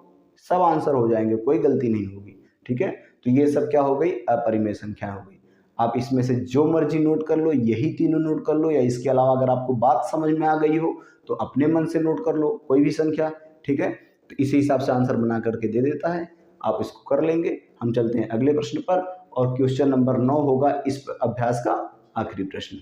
सब आंसर हो जाएंगे, कोई गलती नहीं होगी। ठीक है, तो ये सब क्या हो गई, अपरिमेय संख्या हो गई। आप इसमें से जो मर्जी नोट कर लो, यही तीनों नोट कर लो, या इसके अलावा अगर आपको बात समझ में आ गई हो तो अपने मन से नोट कर लो कोई भी संख्या। ठीक है, तो इसी हिसाब से आंसर बना करके दे देता है, आप इसको कर लेंगे। हम चलते हैं अगले प्रश्न पर, और क्वेश्चन नंबर 9 होगा इस अभ्यास का आखिरी प्रश्न।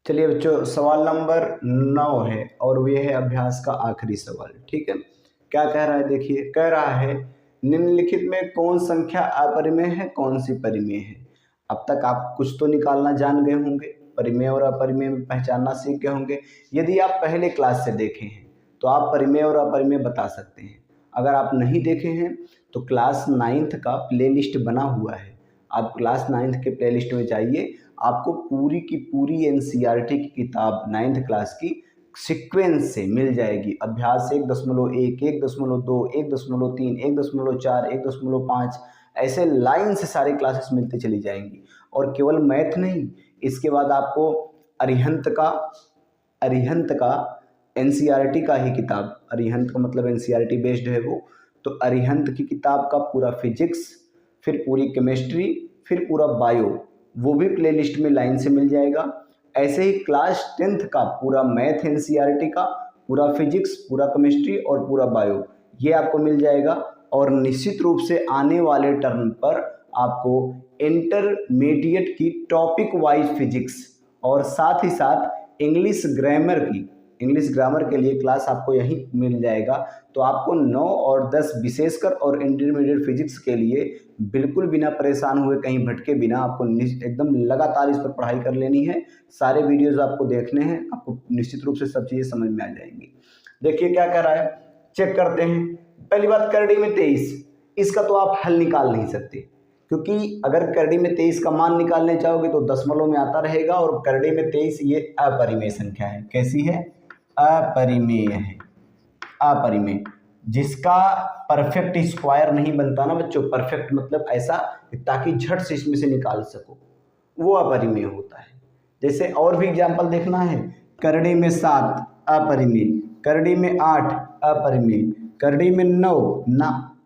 चलिए बच्चों, सवाल नंबर 9 है और ये है अभ्यास का आखिरी सवाल। ठीक है, क्या कह रहा है देखिए, कह रहा है निम्नलिखित में कौन संख्या अपरिमेय है, कौन सी परिमेय है। अब तक आप कुछ तो निकालना जान गए होंगे, परिमेय और अपरिमेय में पहचानना सीख गए होंगे। यदि आप पहले क्लास से देखे हैं तो आप परिमेय और अपरिमेय बता सकते हैं। अगर आप नहीं देखे हैं तो क्लास 9th का प्लेलिस्ट बना हुआ है, आप क्लास 9th के प्लेलिस्ट में जाइए, आपको पूरी की पूरी एनसीईआरटी की किताब 9th क्लास की सीक्वेंस से मिल जाएगी। अभ्यास 1.1, 1.2, 1.3, 1.4, 1.5 ऐसे लाइन से सारे क्लासेस मिलते चली जाएंगी। और केवल मैथ नहीं, इसके बाद आपको अरिहंत का एनसीईआरटी का ही किताब, अरिहंत का मतलब एनसीईआरटी बेस्ड है वो, तो अरिहंत की किताब का पूरा फिजिक्स, फिर पूरी केमिस्ट्री, फिर पूरा बायो, वो भी प्लेलिस्ट में लाइन से मिल जाएगा। ऐसे ही क्लास 10th का पूरा मैथ एनसीईआरटी का, पूरा फिजिक्स, पूरा केमिस्ट्री और पूरा बायो, ये आपको मिल जाएगा। और निश्चित रूप से आने वाले टर्म पर आपको इंटरमीडिएट की टॉपिक वाइज फिजिक्स और साथ ही साथ इंग्लिश ग्रामर के लिए क्लास आपको यहीं मिल जाएगा। तो आपको 9 और 10 विशेषकर और इंटरमीडिएट फिजिक्स के लिए बिल्कुल बिना परेशान हुए, कहीं भटके बिना, आपको एकदम लगातार इस पर पढ़ाई कर लेनी है। सारे वीडियोस आपको देखने हैं, आपको निश्चित रूप से सब चीज़ें समझ में आ जाएंगी। देखिए क्या कह रहा है, चेक करते हैं। पहली बात, करड़ी में 23, इसका तो आप हल निकाल नहीं सकते, क्योंकि अगर करड़ी में 23 का मान निकालने चाहोगे तो दशमलव में आता रहेगा, और करड़ी में 23 ये अपरिमेय संख्या है। कैसी है? अपरिमेय है। अपरिमेय, जिसका परफेक्ट स्क्वायर नहीं बनता ना बच्चों, परफेक्ट मतलब ऐसा ताकि झट से इसमें से निकाल सको, वो अपरिमेय होता है। जैसे और भी एग्जाम्पल देखना है, करड़ी में 7 अपरिमेय, करड़ी में 8 अपरिमेय, करड़ी में 9 ना,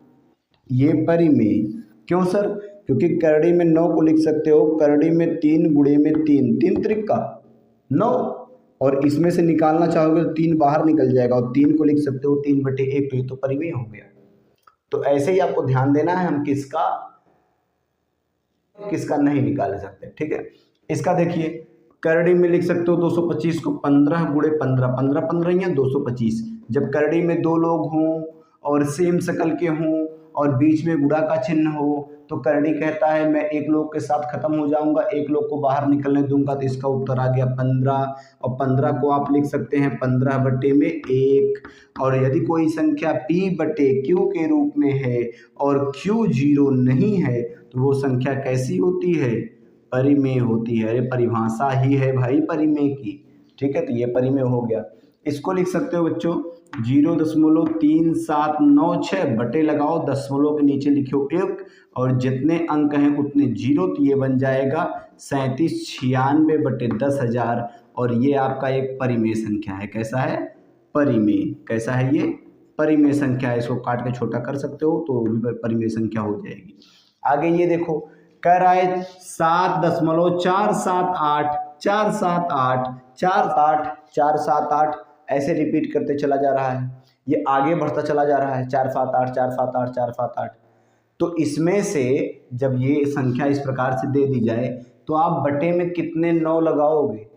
ये परिमेय। क्यों सर? क्योंकि करड़ी में 9 को लिख सकते हो, करड़ी में 3 गुणे में 3, 3 त्रिक का 9, और इसमें से निकालना चाहोगे तो 3 बाहर निकल जाएगा, और 3 को लिख सकते हो 3/1, तो ये तो परिमेय हो गया। तो ऐसे ही आपको ध्यान देना है, हम किसका नहीं निकाल सकते। ठीक है, इसका देखिए, करड़ी में लिख सकते हो 225 को 15 गुणे 15, 15 15 या 225। जब करड़ी में 2 लोग हों और सेम शकल के हों और बीच में गुणा का चिन्ह हो, तो करड़ी कहता है मैं एक लोग के साथ खत्म हो जाऊंगा, एक लोग को बाहर निकलने दूंगा, तो इसका उत्तर आ गया 15। और 15 को आप लिख सकते हैं 15/1। और यदि कोई संख्या p/q के रूप में है और q 0 नहीं है, तो वो संख्या कैसी होती है? परिमेय होती है। अरे परिभाषा ही है भाई परिमेय की। ठीक है, तो ये परिमेय हो गया। इसको लिख सकते हो बच्चों 0.3796 बटे लगाओ, दशमलव के नीचे लिखो 1, और जितने अंक हैं उतने 0, तो ये बन जाएगा 3796/10,000। और ये आपका एक परिमेय संख्या है। कैसा है? परिमेय। कैसा है ये? परिमेय संख्या है। इसको काट के छोटा कर सकते हो तो भी परिमेय संख्या हो जाएगी। आगे ये देखो, कह रहा है 7.478 478 478 478, ऐसे रिपीट करते चला जा रहा है, ये आगे बढ़ता चला जा रहा है, 478 478 478। तो इसमें से जब ये संख्या इस प्रकार से दे दी जाए तो आप बटे में कितने 9 लगाओगे?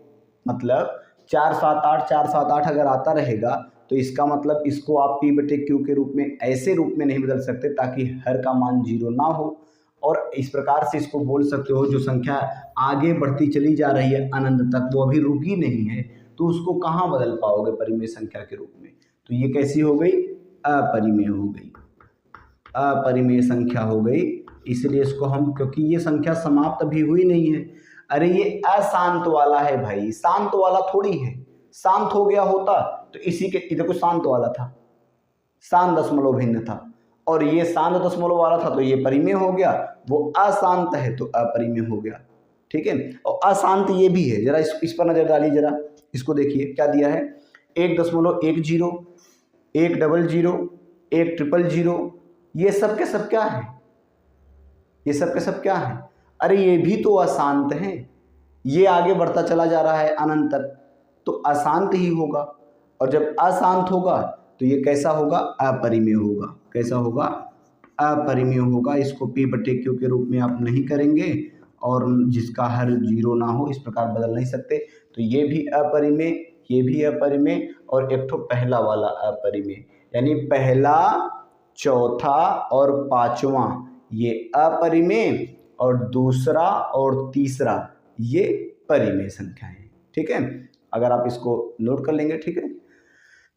मतलब 478 478 अगर आता रहेगा तो इसका मतलब इसको आप p/q के रूप में ऐसे रूप में नहीं बदल सकते ताकि हर का मान 0 ना हो। और इस प्रकार से इसको बोल सकते हो, जो संख्या आगे बढ़ती चली जा रही है अनंत तक, वो अभी रुकी नहीं है, तो उसको कहाँ बदल पाओगे परिमेय संख्या के रूप में? तो ये कैसी हो गई? अपरिमेय हो गई, अपरिमेय संख्या हो गई। इसलिए इसको हम, क्योंकि ये संख्या समाप्त भी हुई नहीं है। अरे ये अशांत वाला है भाई, शांत वाला थोड़ी है। शांत हो गया होता तो इसी के, इधर को शांत वाला था, शांत दशमलव भिन्न था, और ये शांत दशमलव वाला था तो ये परिमेय हो गया। वो अशांत है तो अपरिमेय हो गया। ठीक है, और अशांत ये भी है। जरा इस पर नजर डालिए, जरा इसको देखिए क्या दिया है। 1.10 100 100 ये सब के सब क्या है? ये सब के सब क्या है? अरे ये भी तो अशांत है। ये आगे बढ़ता चला जा रहा है अनंत तक, तो अशांत ही होगा। और जब अशांत होगा तो ये कैसा होगा? अपरिमेय होगा। कैसा होगा? अपरिमेय होगा। इसको p/q के रूप में आप नहीं करेंगे, और जिसका हर 0 ना हो, इस प्रकार बदल नहीं सकते। तो ये भी अपरिमेय, ये भी अपरिमेय और एक तो पहला वाला अपरिमेय, यानी पहला, चौथा और पांचवा ये अपरिमेय और दूसरा और तीसरा ये परिमेय संख्या है। ठीक है, अगर आप इसको नोट कर लेंगे। ठीक है,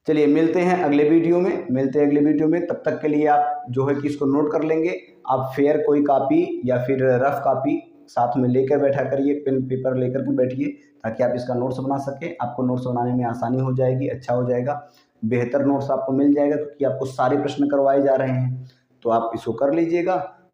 चलिए मिलते हैं अगले वीडियो में, मिलते हैं अगले वीडियो में। तब तक के लिए आप जो है कि इसको नोट कर लेंगे। आप फेयर कोई कॉपी या फिर रफ कॉपी साथ में लेकर बैठा करिए, पेन पेपर लेकर के बैठिए, ताकि आप इसका नोट्स बना सकें। आपको नोट्स बनाने में आसानी हो जाएगी, अच्छा हो जाएगा, बेहतर नोट्स आपको मिल जाएगा, क्योंकि आपको सारे प्रश्न करवाए जा रहे हैं। तो आप इसको कर लीजिएगा।